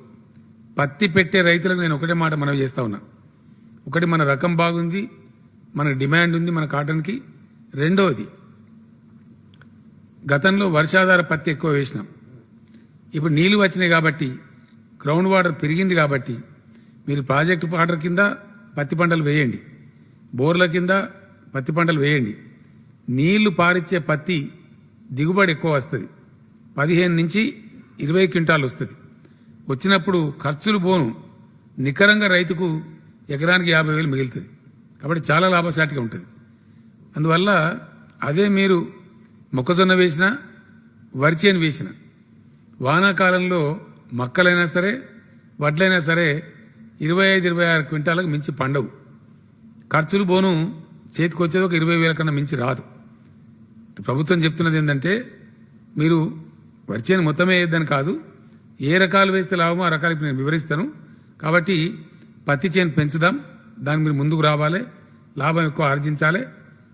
పత్తి పెట్టే రైతులకు నేను ఒకటే మాట మనవి చేస్తా ఉన్నా. ఒకటి, మన రకం బాగుంది, మనకు డిమాండ్ ఉంది మన కాటన్కి. రెండవది, గతంలో వర్షాధార పత్తి ఎక్కువ వేసినాం. ఇప్పుడు నీళ్లు వచ్చినాయి కాబట్టి, గ్రౌండ్ వాటర్ పెరిగింది కాబట్టి మీరు ప్రాజెక్టు వాటర్ కింద పత్తి పంటలు వేయండి, బోర్ల కింద పత్తి పంటలు వేయండి. నీళ్లు పారిచ్చే పత్తి దిగుబడి ఎక్కువ వస్తుంది, 15 నుంచి 20 క్వింటాలు వస్తుంది. వచ్చినప్పుడు ఖర్చులు పోను, నికరంగా రైతుకు ఎకరానికి 50,000 మిగులుతుంది. కాబట్టి చాలా లాభసాటిగా ఉంటుంది. అందువల్ల అదే మీరు మొక్కజొన్న వేసినా వరిచేను వేసినా వానాకాలంలో మక్కలైనా సరే వడ్లైనా సరే 25-26 క్వింటాలకు మించి పండవు. ఖర్చులు పోను, చేతికి వచ్చేది ఒక 20,000 కన్నా మించి రాదు. ప్రభుత్వం చెప్తున్నది ఏంటంటే మీరు వరిచేను మొత్తమే వేయద్దని కాదు, ఏ రకాలు వేస్తే లాభమో ఆ రకాలకు నేను వివరిస్తాను. కాబట్టి పత్తి చేను పెంచుదాం, దానికి మీరు ముందుకు రావాలి, లాభం ఎక్కువ ఆర్జించాలి,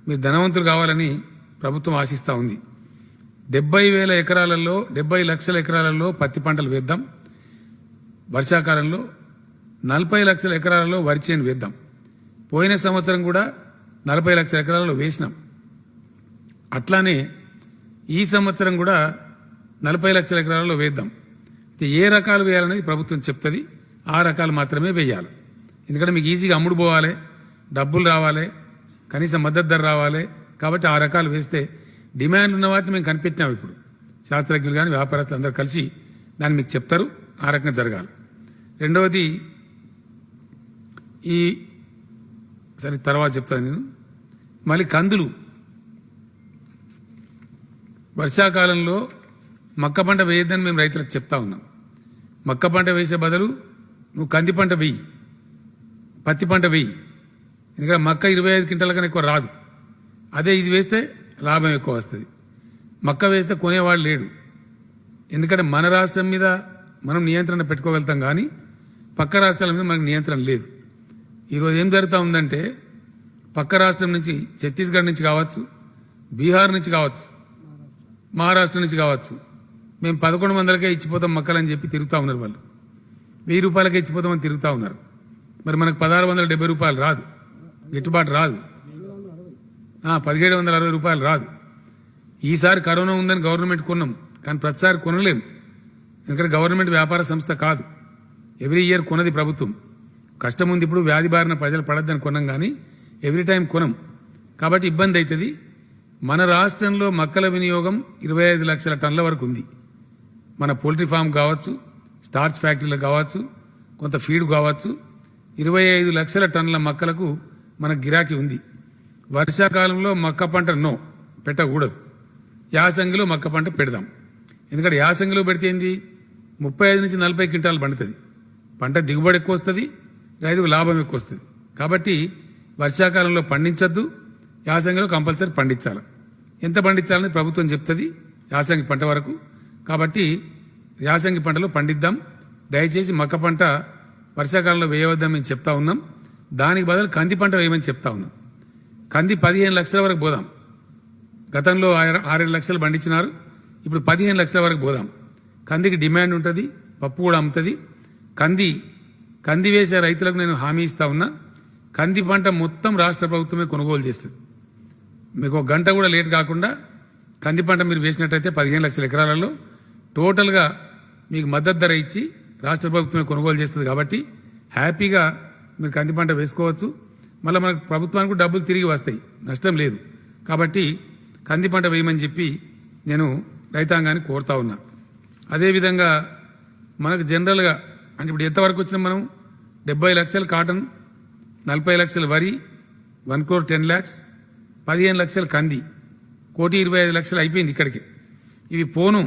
మీరు ధనవంతులు కావాలని ప్రభుత్వం ఆశిస్తూ ఉంది. 70,000 ఎకరాలలో 70 లక్షల ఎకరాలలో పత్తి పంటలు వేద్దాం. వర్షాకాలంలో 40 లక్షల ఎకరాలలో వరి చేను వేద్దాం. పోయిన సంవత్సరం కూడా 40 లక్షల ఎకరాలలో వేసినాం. అట్లానే ఈ సంవత్సరం కూడా 40 లక్షల ఎకరాలలో వేద్దాం. ఏ రకాలు వేయాలనేది ప్రభుత్వం చెప్తుంది, ఆ రకాలు మాత్రమే వేయాలి. ఎందుకంటే మీకు ఈజీగా అమ్ముడు పోవాలి, డబ్బులు రావాలి, కనీసం మద్దతు ధర రావాలి. కాబట్టి ఆ రకాలు వేస్తే డిమాండ్ ఉన్న వాటిని మేము కనిపెట్టినాం. ఇప్పుడు శాస్త్రజ్ఞులు కానీ వ్యాపారస్తులు అందరూ కలిసి దాన్ని మీకు చెప్తారు, ఆ రకంగా జరగాలి. రెండవది, ఈ సరే తర్వాత చెప్తాను నేను. మళ్ళీ కందులు వర్షాకాలంలో మక్క పంట వేయద్దని మేము రైతులకు చెప్తా ఉన్నాం. మక్క పంట వేసే బదులు నువ్వు కంది పంట వేయి, పత్తి పంట వేయి. ఎందుకంటే మక్క 25 క్వింటాల కన్నా ఎక్కువ రాదు. అదే ఇది వేస్తే లాభం ఎక్కువ వస్తుంది. మక్క వేస్తే కొనేవాడు లేడు. ఎందుకంటే మన రాష్ట్రం మీద మనం నియంత్రణ పెట్టుకోగలుగుతాం, కానీ పక్క రాష్ట్రాల మీద మనకు నియంత్రణ లేదు. ఈరోజు ఏం జరుగుతూ ఉందంటే పక్క రాష్ట్రం నుంచి, ఛత్తీస్గఢ్ నుంచి కావచ్చు, బీహార్ నుంచి కావచ్చు, మహారాష్ట్ర నుంచి కావచ్చు, మేము 1,100కే ఇచ్చిపోతాం మక్కలని చెప్పి తిరుగుతూ ఉన్నారు. వాళ్ళు 1,000 రూపాయలకే ఇచ్చిపోతామని తిరుగుతూ ఉన్నారు. మరి మనకు 1,670 రూపాయలు రాదు, గిట్టుబాటు రాదు, 1,760 రూపాయలు రాదు. ఈసారి కరోనా ఉందని గవర్నమెంట్ కొన్నాం, కానీ ప్రతిసారి కొనలేము. ఎందుకంటే గవర్నమెంట్ వ్యాపార సంస్థ కాదు, ఎవ్రీ ఇయర్ కొన్నది ప్రభుత్వం. కష్టం ఉంది, ఇప్పుడు వ్యాధి బారిన ప్రజలు పడద్దని కొన్నాం, కానీ ఎవ్రీ టైం కొనం. కాబట్టి ఇబ్బంది అవుతుంది. మన రాష్ట్రంలో మక్కల వినియోగం 25 లక్షల టన్నుల వరకు ఉంది. మన పోల్ట్రీ ఫామ్ కావచ్చు, స్టార్చ్ ఫ్యాక్టరీలు కావచ్చు, కొంత ఫీడ్ కావచ్చు, 25 లక్షల టన్నుల మక్కలకు మన గిరాకీ ఉంది. వర్షాకాలంలో మక్క పంట పెట్టకూడదు, యాసంగిలో మక్క పంట పెడదాం. ఎందుకంటే యాసంగిలో పెడితే ఏంది, 35 నుంచి 40 క్వింటాలు పండుతుంది, పంట దిగుబడి ఎక్కువ వస్తుంది, రైతుకు లాభం ఎక్కువ వస్తుంది. కాబట్టి వర్షాకాలంలో పండించద్దు, యాసంగిలో కంపల్సరీ పండించాలి. ఎంత పండించాలని ప్రభుత్వం చెప్తుంది యాసంగి పంట వరకు. కాబట్టి యాసంగి పంటలో పండిద్దాం. దయచేసి మక్క పంట వర్షాకాలంలో వేయవద్దని మేము చెప్తా ఉన్నాం. దానికి బదులు కంది పంట వేయమని చెప్తా ఉన్నాం. కంది 15 లక్షల వరకు పోదాం. గతంలో 6-7 లక్షలు పండించినారు, ఇప్పుడు 15 లక్షల వరకు పోదాం. కందికి డిమాండ్ ఉంటుంది, పప్పు కూడా అమ్ముతుంది. కంది వేసే రైతులకు నేను హామీ ఇస్తా ఉన్నా, కంది పంట మొత్తం రాష్ట్ర ప్రభుత్వమే కొనుగోలు చేస్తుంది. మీకు 1 గంట కూడా లేట్ కాకుండా కంది పంట మీరు వేసినట్టయితే 15 లక్షల ఎకరాలలో టోటల్గా మీకు మద్దతు ధర ఇచ్చి రాష్ట్ర ప్రభుత్వమే కొనుగోలు చేస్తుంది కాబట్టి హ్యాపీగా మీరు కంది పంట వేసుకోవచ్చు. మళ్ళీ మనకు ప్రభుత్వానికి డబ్బులు తిరిగి వస్తాయి, నష్టం లేదు. కాబట్టి కంది పంట వేయమని చెప్పి నేను రైతాంగాన్ని కోరుతా ఉన్నా. అదేవిధంగా మనకు జనరల్గా అంటే ఇప్పుడు ఎంతవరకు వచ్చినా మనం 70 లక్షలు కాటన్, 40 లక్షలు వరి, 1,10,00,000, 15 లక్షలు కంది, 1,25,00,000 అయిపోయింది ఇక్కడికి. ఇవి పోను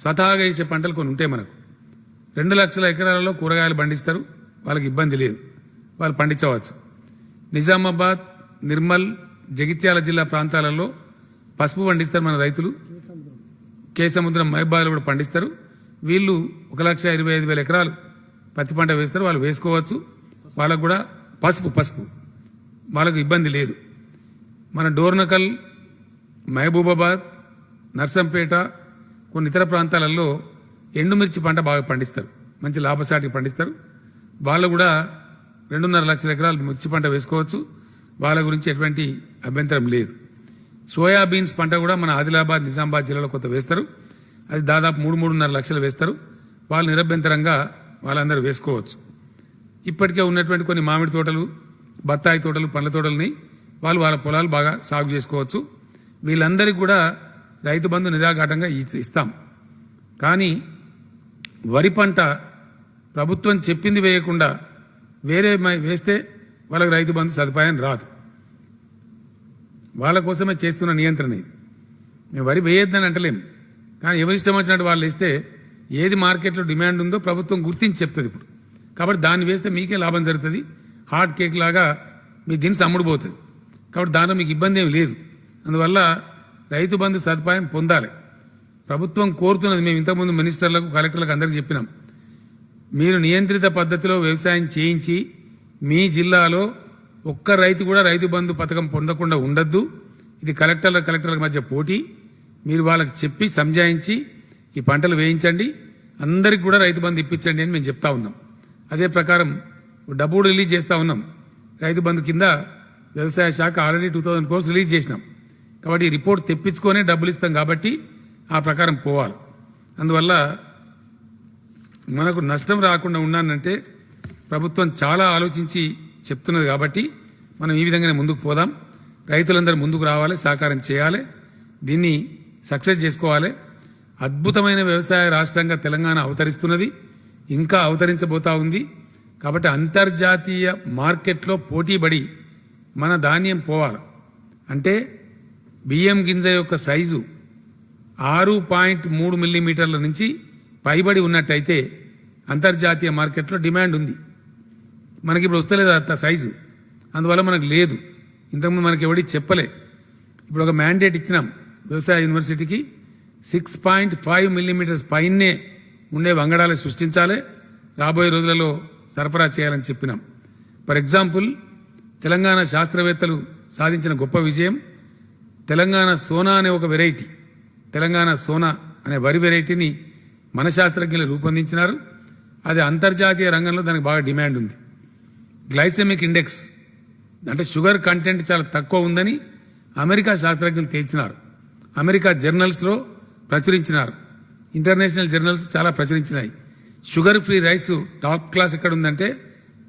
స్వతహాగా వేసే పంటలు కొన్ని ఉంటాయి మనకు. 2 లక్షల ఎకరాలలో కూరగాయలు పండిస్తారు, వాళ్ళకి ఇబ్బంది లేదు, వాళ్ళు పండించవచ్చు. నిజామాబాద్, నిర్మల్, జగిత్యాల జిల్లా ప్రాంతాలలో పసుపు పండిస్తారు మన రైతులు. కేసముద్రం, మహబాద్లో కూడా పండిస్తారు. వీళ్ళు 1,25,000 ఎకరాలు పత్తి పంట వేస్తారు, వాళ్ళు వేసుకోవచ్చు. వాళ్ళకు కూడా పసుపు వాళ్ళకు ఇబ్బంది లేదు. మన డోర్నకల్, మహబూబాబాద్, నర్సంపేట, కొన్ని ఇతర ప్రాంతాలలో ఎండుమిర్చి పంట బాగా పండిస్తారు, మంచి లాభసాటికి పండిస్తారు. వాళ్ళు కూడా 2.5 లక్షల ఎకరాలు మిర్చి పంట వేసుకోవచ్చు. వాళ్ళ గురించి ఎటువంటి అభ్యంతరం లేదు. సోయాబీన్స్ పంట కూడా మన ఆదిలాబాద్, నిజామాబాద్ జిల్లాలో కొంత వేస్తారు. అది దాదాపు 3-3.5 లక్షలు వేస్తారు. వాళ్ళు నిరభ్యంతరంగా వాళ్ళందరూ వేసుకోవచ్చు. ఇప్పటికే ఉన్నటువంటి కొన్ని మామిడి తోటలు, బత్తాయి తోటలు, పండ్ల తోటలని వాళ్ళు వాళ్ళ పొలాలు బాగా సాగు చేసుకోవచ్చు. వీళ్ళందరికీ కూడా రైతు బంధు నిరాఘాటంగా ఇస్తాం. కానీ వరి పంట ప్రభుత్వం చెప్పింది వేయకుండా వేరే వేస్తే వాళ్ళకి రైతు బంధు సదుపాయం రాదు. వాళ్ళ కోసమే చేస్తున్న నియంత్రణ ఇది. మేము వరి వేయొద్దని అంటలేం, కానీ ఎవరిష్టం వచ్చినట్టు వాళ్ళు వేస్తే ఏది మార్కెట్లో డిమాండ్ ఉందో ప్రభుత్వం గుర్తించి చెప్తుంది ఇప్పుడు. కాబట్టి దాన్ని వేస్తే మీకే లాభం జరుగుతుంది. హాట్ కేక్ లాగా మీ దినుసు అమ్ముడుపోతుంది. కాబట్టి దానిలో మీకు ఇబ్బంది ఏమి లేదు. అందువల్ల రైతు బంధు సదుపాయం పొందాలి. ప్రభుత్వం కోరుతున్నది, మేము ఇంతకుముందు మినిస్టర్లకు, కలెక్టర్లకు అందరికీ చెప్పినాం, మీరు నియంత్రిత పద్ధతిలో వ్యవసాయం చేయించి మీ జిల్లాలో ఒక్క రైతు కూడా రైతు బంధు పథకం పొందకుండా ఉండద్దు. ఇది కలెక్టర్ల మధ్య పోటీ. మీరు వాళ్ళకి చెప్పి సంజాయించి ఈ పంటలు వేయించండి, అందరికి కూడా రైతు బంధు ఇప్పించండి అని మేము చెప్తా ఉన్నాం. అదే ప్రకారం డబ్బు రిలీజ్ చేస్తా ఉన్నాం. రైతు బంధు కింద వ్యవసాయ శాఖ ఆల్రెడీ 2,000 crores రిలీజ్ చేసినాం. కాబట్టి ఈ రిపోర్ట్ తెప్పించుకొనే డబ్బులు ఇస్తాం కాబట్టి ఆ ప్రకారం పోవాలి. అందువల్ల మనకు నష్టం రాకుండా ఉన్నానంటే ప్రభుత్వం చాలా ఆలోచించి చెప్తున్నది కాబట్టి మనం ఈ విధంగానే ముందుకు పోదాం. రైతులందరూ ముందుకు రావాలి, సహకారం చేయాలి, దీన్ని సక్సెస్ చేసుకోవాలి. అద్భుతమైన వ్యవసాయ రాష్ట్రంగా తెలంగాణ అవతరిస్తున్నది, ఇంకా అవతరించబోతా ఉంది. కాబట్టి అంతర్జాతీయ మార్కెట్లో పోటీపడి మన ధాన్యం పోవాలి. అంటే బియ్యం గింజ యొక్క సైజు 6.3 మిల్లీమీటర్ల నుంచి పైబడి ఉన్నట్టయితే అంతర్జాతీయ మార్కెట్లో డిమాండ్ ఉంది. మనకి ఇప్పుడు వస్తలేదు అంత సైజు, అందువల్ల మనకు లేదు. ఇంతకుముందు మనకి ఎవడి చెప్పలే. ఇప్పుడు ఒక మ్యాండేట్ ఇచ్చినాం వ్యవసాయ యూనివర్సిటీకి, 6.5 మిల్లీమీటర్స్ పైనే ఉండే వంగడాలు సృష్టించాలి, రాబోయే రోజులలో సరఫరా చేయాలని చెప్పినాం. ఫర్ ఎగ్జాంపుల్, తెలంగాణ శాస్త్రవేత్తలు సాధించిన గొప్ప విజయం, తెలంగాణ సోనా అనే ఒక వెరైటీ, తెలంగాణ సోనా అనే వరి వెరైటీని మన శాస్త్రజ్ఞులు రూపొందించినారు. అది అంతర్జాతీయ రంగంలో దానికి బాగా డిమాండ్ ఉంది. గ్లైసెమిక్ ఇండెక్స్ అంటే షుగర్ కంటెంట్ చాలా తక్కువ ఉందని అమెరికా శాస్త్రజ్ఞులు తేల్చినారు. అమెరికా జర్నల్స్లో ప్రచురించినారు, ఇంటర్నేషనల్ జర్నల్స్ చాలా ప్రచురించినాయి. Sugar free rice top class ఎక్కడ ఉందంటే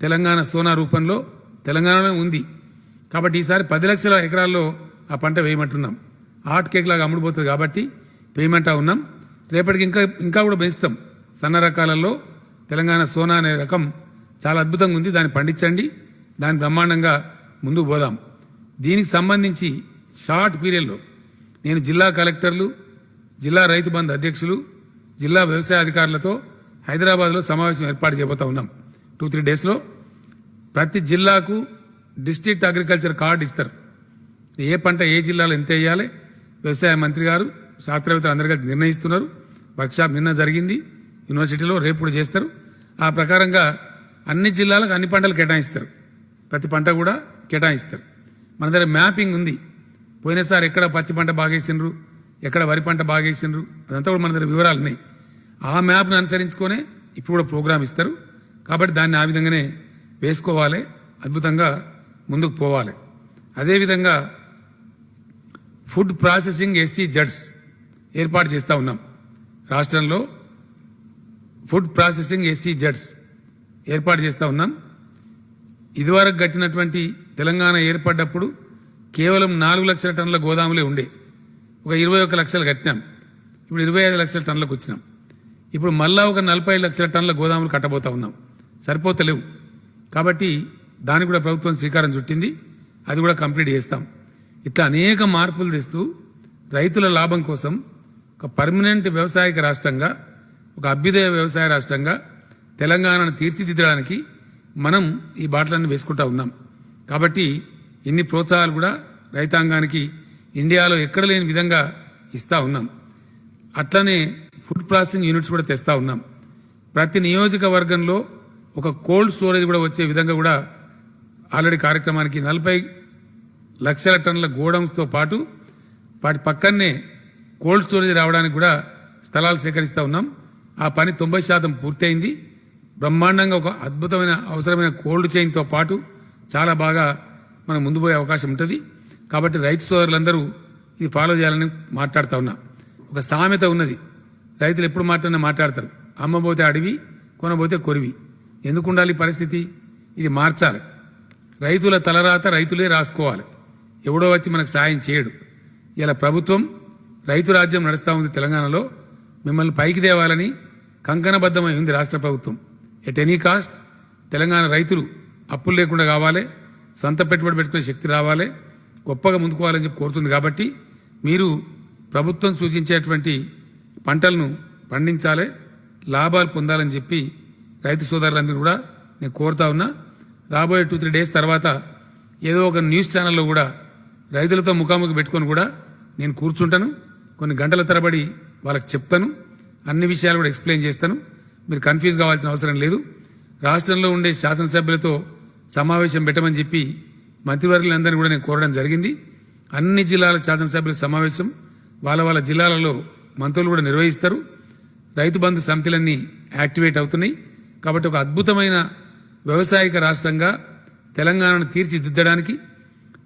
తెలంగాణ సోనా రూపంలో తెలంగాణలో ఉంది. కాబట్టి ఈసారి 10 లక్షల ఎకరాల్లో ఆ పంట వేయమంటున్నాం. హాట్ కేక్ లాగా అమ్ముడుపోతుంది కాబట్టి వేయమంటా ఉన్నాం. రేపటికి ఇంకా కూడా పెంచుతాం. సన్న రకాలలో తెలంగాణ సోనా అనే రకం చాలా అద్భుతంగా ఉంది, దాన్ని పండించండి, దాన్ని బ్రహ్మాండంగా ముందుకు పోదాం. దీనికి సంబంధించి షార్ట్ పీరియడ్లో నేను జిల్లా కలెక్టర్లు, జిల్లా రైతు బంధు అధ్యక్షులు, జిల్లా వ్యవసాయ అధికారులతో హైదరాబాద్లో సమావేశం ఏర్పాటు చేయబోతా ఉన్నాం. 2-3 డేస్లో ప్రతి జిల్లాకు డిస్ట్రిక్ట్ అగ్రికల్చర్ కార్డు ఇస్తారు. ఏ పంట ఏ జిల్లాలో ఎంత వేయాలి వ్యవసాయ మంత్రి గారు, శాస్త్రవేత్తలు అందరూ కలిసి నిర్ణయిస్తున్నారు. వర్క్షాప్ నిన్న జరిగింది యూనివర్సిటీలో, రేపు కూడా చేస్తారు. ఆ ప్రకారంగా అన్ని జిల్లాలకు అన్ని పంటలు కేటాయిస్తారు, ప్రతి పంట కూడా కేటాయిస్తారు. మన దగ్గర మ్యాపింగ్ ఉంది. పోయినసారి ఎక్కడ పత్తి పంట బాగేసిండ్రు, ఎక్కడ వరి పంట బాగేసిండ్రు, అదంతా కూడా మన దగ్గర వివరాలు ఉన్నాయి. ఆ మ్యాప్ను అనుసరించుకొనే ఇప్పుడు కూడా ప్రోగ్రామ్ ఇస్తారు. కాబట్టి దాన్ని ఆ విధంగానే వేసుకోవాలి, అద్భుతంగా ముందుకు పోవాలి. అదేవిధంగా ఫుడ్ ప్రాసెసింగ్ ఎస్సీ జడ్స్ ఏర్పాటు చేస్తూ ఉన్నాం. రాష్ట్రంలో ఫుడ్ ప్రాసెసింగ్ ఎస్సీ జడ్స్ ఏర్పాటు చేస్తూ ఉన్నాం. ఇదివరకు కట్టినటువంటి తెలంగాణ ఏర్పడ్డప్పుడు కేవలం 4 లక్షల టన్నుల గోదాములే ఉండే. ఒక 21 లక్షలు కట్టినాం. ఇప్పుడు 25 లక్షల టన్నులకు వచ్చినాం. ఇప్పుడు మళ్ళా ఒక 45 లక్షల టన్నుల గోదాములు కట్టబోతా ఉన్నాం. సరిపోతలేవు. కాబట్టి దానికి కూడా ప్రభుత్వం శ్రీకారం చుట్టింది. అది కూడా కంప్లీట్ చేస్తాం. ఇట్లా అనేక మార్పులు తెస్తూ రైతుల లాభం కోసం ఒక పర్మనెంట్ వ్యవసాయక రాష్ట్రంగా, ఒక అభ్యుదయ వ్యవసాయ రాష్ట్రంగా తెలంగాణను తీర్చిదిద్దడానికి మనం ఈ బాటలన్నీ వేసుకుంటా ఉన్నాం. కాబట్టి ఇన్ని ప్రోత్సాహాలు కూడా రైతాంగానికి ఇండియాలో ఎక్కడ లేని విధంగా ఇస్తా ఉన్నాం. అట్లనే ఫుడ్ ప్రాసెసింగ్ యూనిట్స్ కూడా తెస్తా ఉన్నాం. ప్రతి నియోజకవర్గంలో ఒక కోల్డ్ స్టోరేజ్ కూడా వచ్చే విధంగా కూడా ఆల్రెడీ కార్యక్రమానికి 40 లక్షల టన్నుల గోడౌన్స్తో పాటు వాటి పక్కనే కోల్డ్ స్టోరేజ్ రావడానికి కూడా స్థలాలు సేకరిస్తూ ఉన్నాం. ఆ పని 90% పూర్తయింది. బ్రహ్మాండంగా ఒక అద్భుతమైన అవసరమైన కోల్డ్ చైన్తో పాటు చాలా బాగా మనం ముందు పోయే అవకాశం ఉంటుంది. కాబట్టి రైతు సోదరులందరూ ఇది ఫాలో చేయాలని మాట్లాడుతూ ఉన్నా. ఒక సామెత ఉన్నది, రైతులు ఎప్పుడు మాట్లాడతారు, అమ్మబోతే అడవి, కొనబోతే కొరివి. ఎందుకు ఉండాలి పరిస్థితి? ఇది మార్చాలి. రైతుల తలరాత రైతులే రాసుకోవాలి. ఎవడో వచ్చి మనకు సాయం చేయడు. ఇలా ప్రభుత్వం రైతు రాజ్యం నడుస్తూ ఉంది. తెలంగాణలో మిమ్మల్ని పైకి తేవాలని కంకణబద్ధమై ఉంది రాష్ట్ర ప్రభుత్వం. ఎట్ ఎనీ కాస్ట్ తెలంగాణ రైతులు అప్పులు లేకుండా కావాలి, సొంత పెట్టుబడి పెట్టుకునే శక్తి రావాలి, గొప్పగా ముందుకోవాలని చెప్పి కోరుతుంది. కాబట్టి మీరు ప్రభుత్వం సూచించేటువంటి పంటలను పండించాలి, లాభాలు పొందాలని చెప్పి రైతు సోదరులందరూ కూడా నేను కోరుతా ఉన్నా. రాబోయే 2-3 డేస్ తర్వాత ఏదో ఒక న్యూస్ ఛానల్లో కూడా రైతులతో ముఖాముఖి పెట్టుకొని కూడా నేను కూర్చుంటాను. కొన్ని గంటల తరబడి వాళ్ళకి చెప్తాను. అన్ని విషయాలు కూడా ఎక్స్ప్లెయిన్ చేస్తాను. మీరు కన్ఫ్యూజ్ కావాల్సిన అవసరం లేదు. రాష్ట్రంలో ఉండే శాసనసభ్యులతో సమావేశం పెట్టమని చెప్పి మంత్రివర్యులందరినీ కూడా నేను కోరడం జరిగింది. అన్ని జిల్లాల శాసనసభ్యుల సమావేశం వాళ్ళ జిల్లాలలో మంత్రులు కూడా నిర్వహిస్తారు. రైతు బంధు సమితిలన్నీ యాక్టివేట్ అవుతున్నాయి. కాబట్టి ఒక అద్భుతమైన వ్యవసాయక రాష్ట్రంగా తెలంగాణను తీర్చిదిద్దడానికి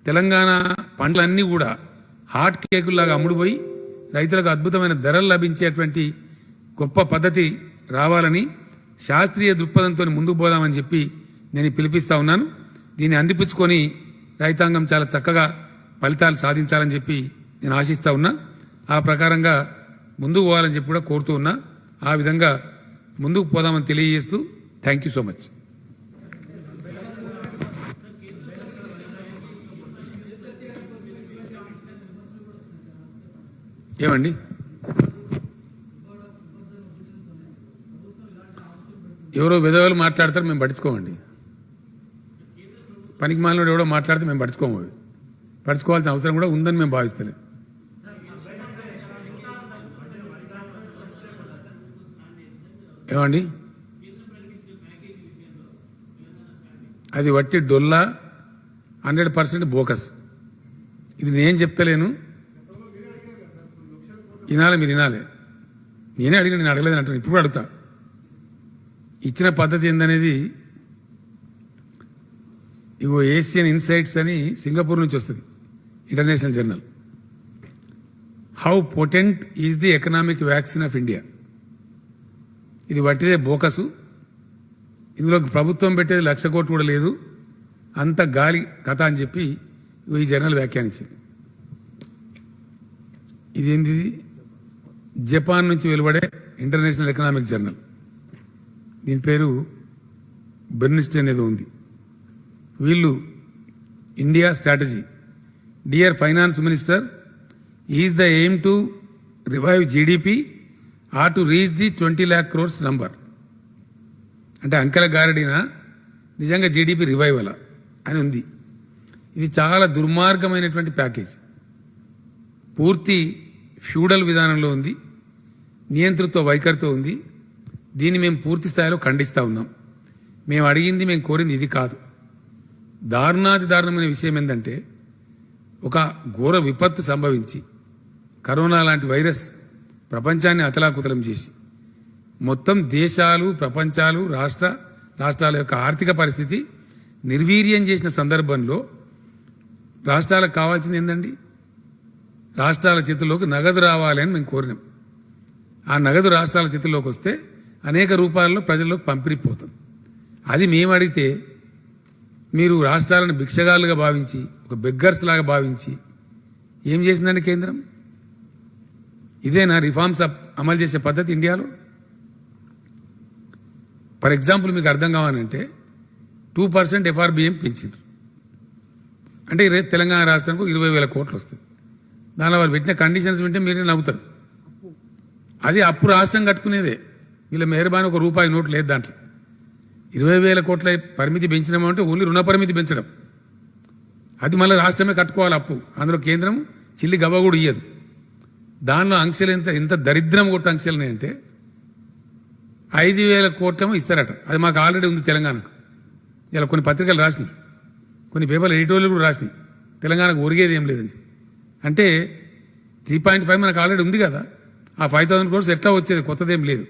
తెలంగాణ పంటలన్నీ కూడా హాట్ కేకుల్లాగా అమ్ముడుపోయి రైతులకు అద్భుతమైన ధరలు లభించేటువంటి గొప్ప పద్ధతి రావాలని శాస్త్రీయ దృక్పథంతో ముందుకు పోదామని చెప్పి నేను పిలిపిస్తా ఉన్నాను. దీన్ని అందిపుచ్చుకొని రైతాంగం చాలా చక్కగా ఫలితాలు సాధించాలని చెప్పి నేను ఆశిస్తా ఉన్నా. ఆ ప్రకారంగా ముందుకు పోవాలని చెప్పి కూడా కోరుతూ ఉన్నా. ఆ విధంగా ముందుకు పోదామని తెలియజేస్తూ థ్యాంక్ యూ సో మచ్. ఏమండి, ఎవరో విధవలు మాట్లాడతారు, మేము పట్టించుకోమండి. పనికి మాలినోడు ఎవడో మాట్లాడితే మేము పట్టించుకోము. పట్టించుకోవాల్సిన అవసరం కూడా ఉందని మేము భావిస్తలేం. ఏమండి, అది వట్టి డొల్లా, 100% బోకస్. ఇది నేను చెప్తలేను, వినాలి, మీరు వినాలి. నేనే అడిగిన, నేను అడగలేదని అంటాను. ఇప్పుడు అడుగుతా. ఇచ్చిన పద్ధతి ఏందనేది ఇగో ఏషియన్ ఇన్సైట్స్ అని సింగపూర్ నుంచి వస్తుంది, international journal. How potent is the economic vaccine of India. ఇది వట్టిదే బోకసు. ఇందులో ప్రభుత్వం పెట్టేది 1,00,000 కోట్లు కూడా లేదు, అంత గాలి కథ అని చెప్పి ఈ జర్నల్ వ్యాఖ్యానించింది. ఇదేంది? జపాన్ నుంచి వెలువడే ఇంటర్నేషనల్ ఎకనామిక్ జర్నల్. దీని పేరు బెర్నిస్ట్ అనేది ఉంది. వీళ్ళు India strategy, dear finance minister, is the aim to revive GDP or to reach the 20 lakh crores number. అంటే అంకెల గారడినా నిజంగా జీడిపి రివైవల్ అని ఉంది. ఇది చాలా దుర్మార్గమైనటువంటి ప్యాకేజ్. పూర్తి ఫ్యూడల్ విధానంలో ఉంది, నియంతృత్వ వైఖరితో ఉంది. దీన్ని మేము పూర్తి స్థాయిలో ఖండిస్తూ ఉన్నాం. మేము అడిగింది, మేము కోరింది ఇది కాదు. దారుణాతి దారుణమైన విషయం ఏంటంటే, ఒక ఘోర విపత్తు సంభవించి కరోనా లాంటి వైరస్ ప్రపంచాన్ని అతలాకుతలం చేసి మొత్తం దేశాలు, ప్రపంచాలు, రాష్ట్రాల యొక్క ఆర్థిక పరిస్థితి నిర్వీర్యం చేసిన సందర్భంలో రాష్ట్రాలకు కావాల్సింది ఏందండి? రాష్ట్రాల చేతుల్లోకి నగదు రావాలి అని మేము కోరినాం. ఆ నగదు రాష్ట్రాల చేతుల్లోకి వస్తే అనేక రూపాయల్లో ప్రజల్లోకి పంపిణీపోతాం. అది మేము అడిగితే మీరు రాష్ట్రాలను భిక్షగాలుగా భావించి ఒక బెగ్గర్స్ లాగా భావించి ఏం చేసిందండి కేంద్రం? ఇదేనా రిఫార్మ్స్ అమలు చేసే పద్ధతి ఇండియాలో? ఫర్ ఎగ్జాంపుల్ మీకు అర్థం కావాలంటే 2% FRBM పెంచింది అంటే రేపు తెలంగాణ రాష్ట్రానికి 20,000 కోట్లు వస్తుంది. దానిలో వాళ్ళు పెట్టిన కండిషన్స్ వింటే మీరే నవ్వుతారు. అది అప్పు రాష్ట్రం కట్టుకునేదే. వీళ్ళ మెహర్బాని ఒక రూపాయి నోటు లేదు దాంట్లో. 20,000 కోట్ల పరిమితి పెంచినామంటే ఓన్లీ రుణ పరిమితి పెంచడం. అది మళ్ళీ రాష్ట్రమే కట్టుకోవాలి అప్పు. అందులో కేంద్రం చిల్లి గవ్వ కూడా ఇయ్యదు. దానిలో ఆంక్షలు ఎంత దరిద్రం కొట్ట ఆంక్షలు అంటే 5,000 కోట్లేమో ఇస్తారట. అది మాకు ఆల్రెడీ ఉంది తెలంగాణకు. ఇలా కొన్ని పత్రికలు రాసినాయి, కొన్ని పేపర్లు ఎడిటోరియల్ కూడా రాసినాయి తెలంగాణకు ఒరిగేది ఏం లేదని. అంటే 3.5 మనకు ఆల్రెడీ ఉంది కదా. ఆ 5,000 crores ఎట్లా వచ్చేది? కొత్తదేం లేదు.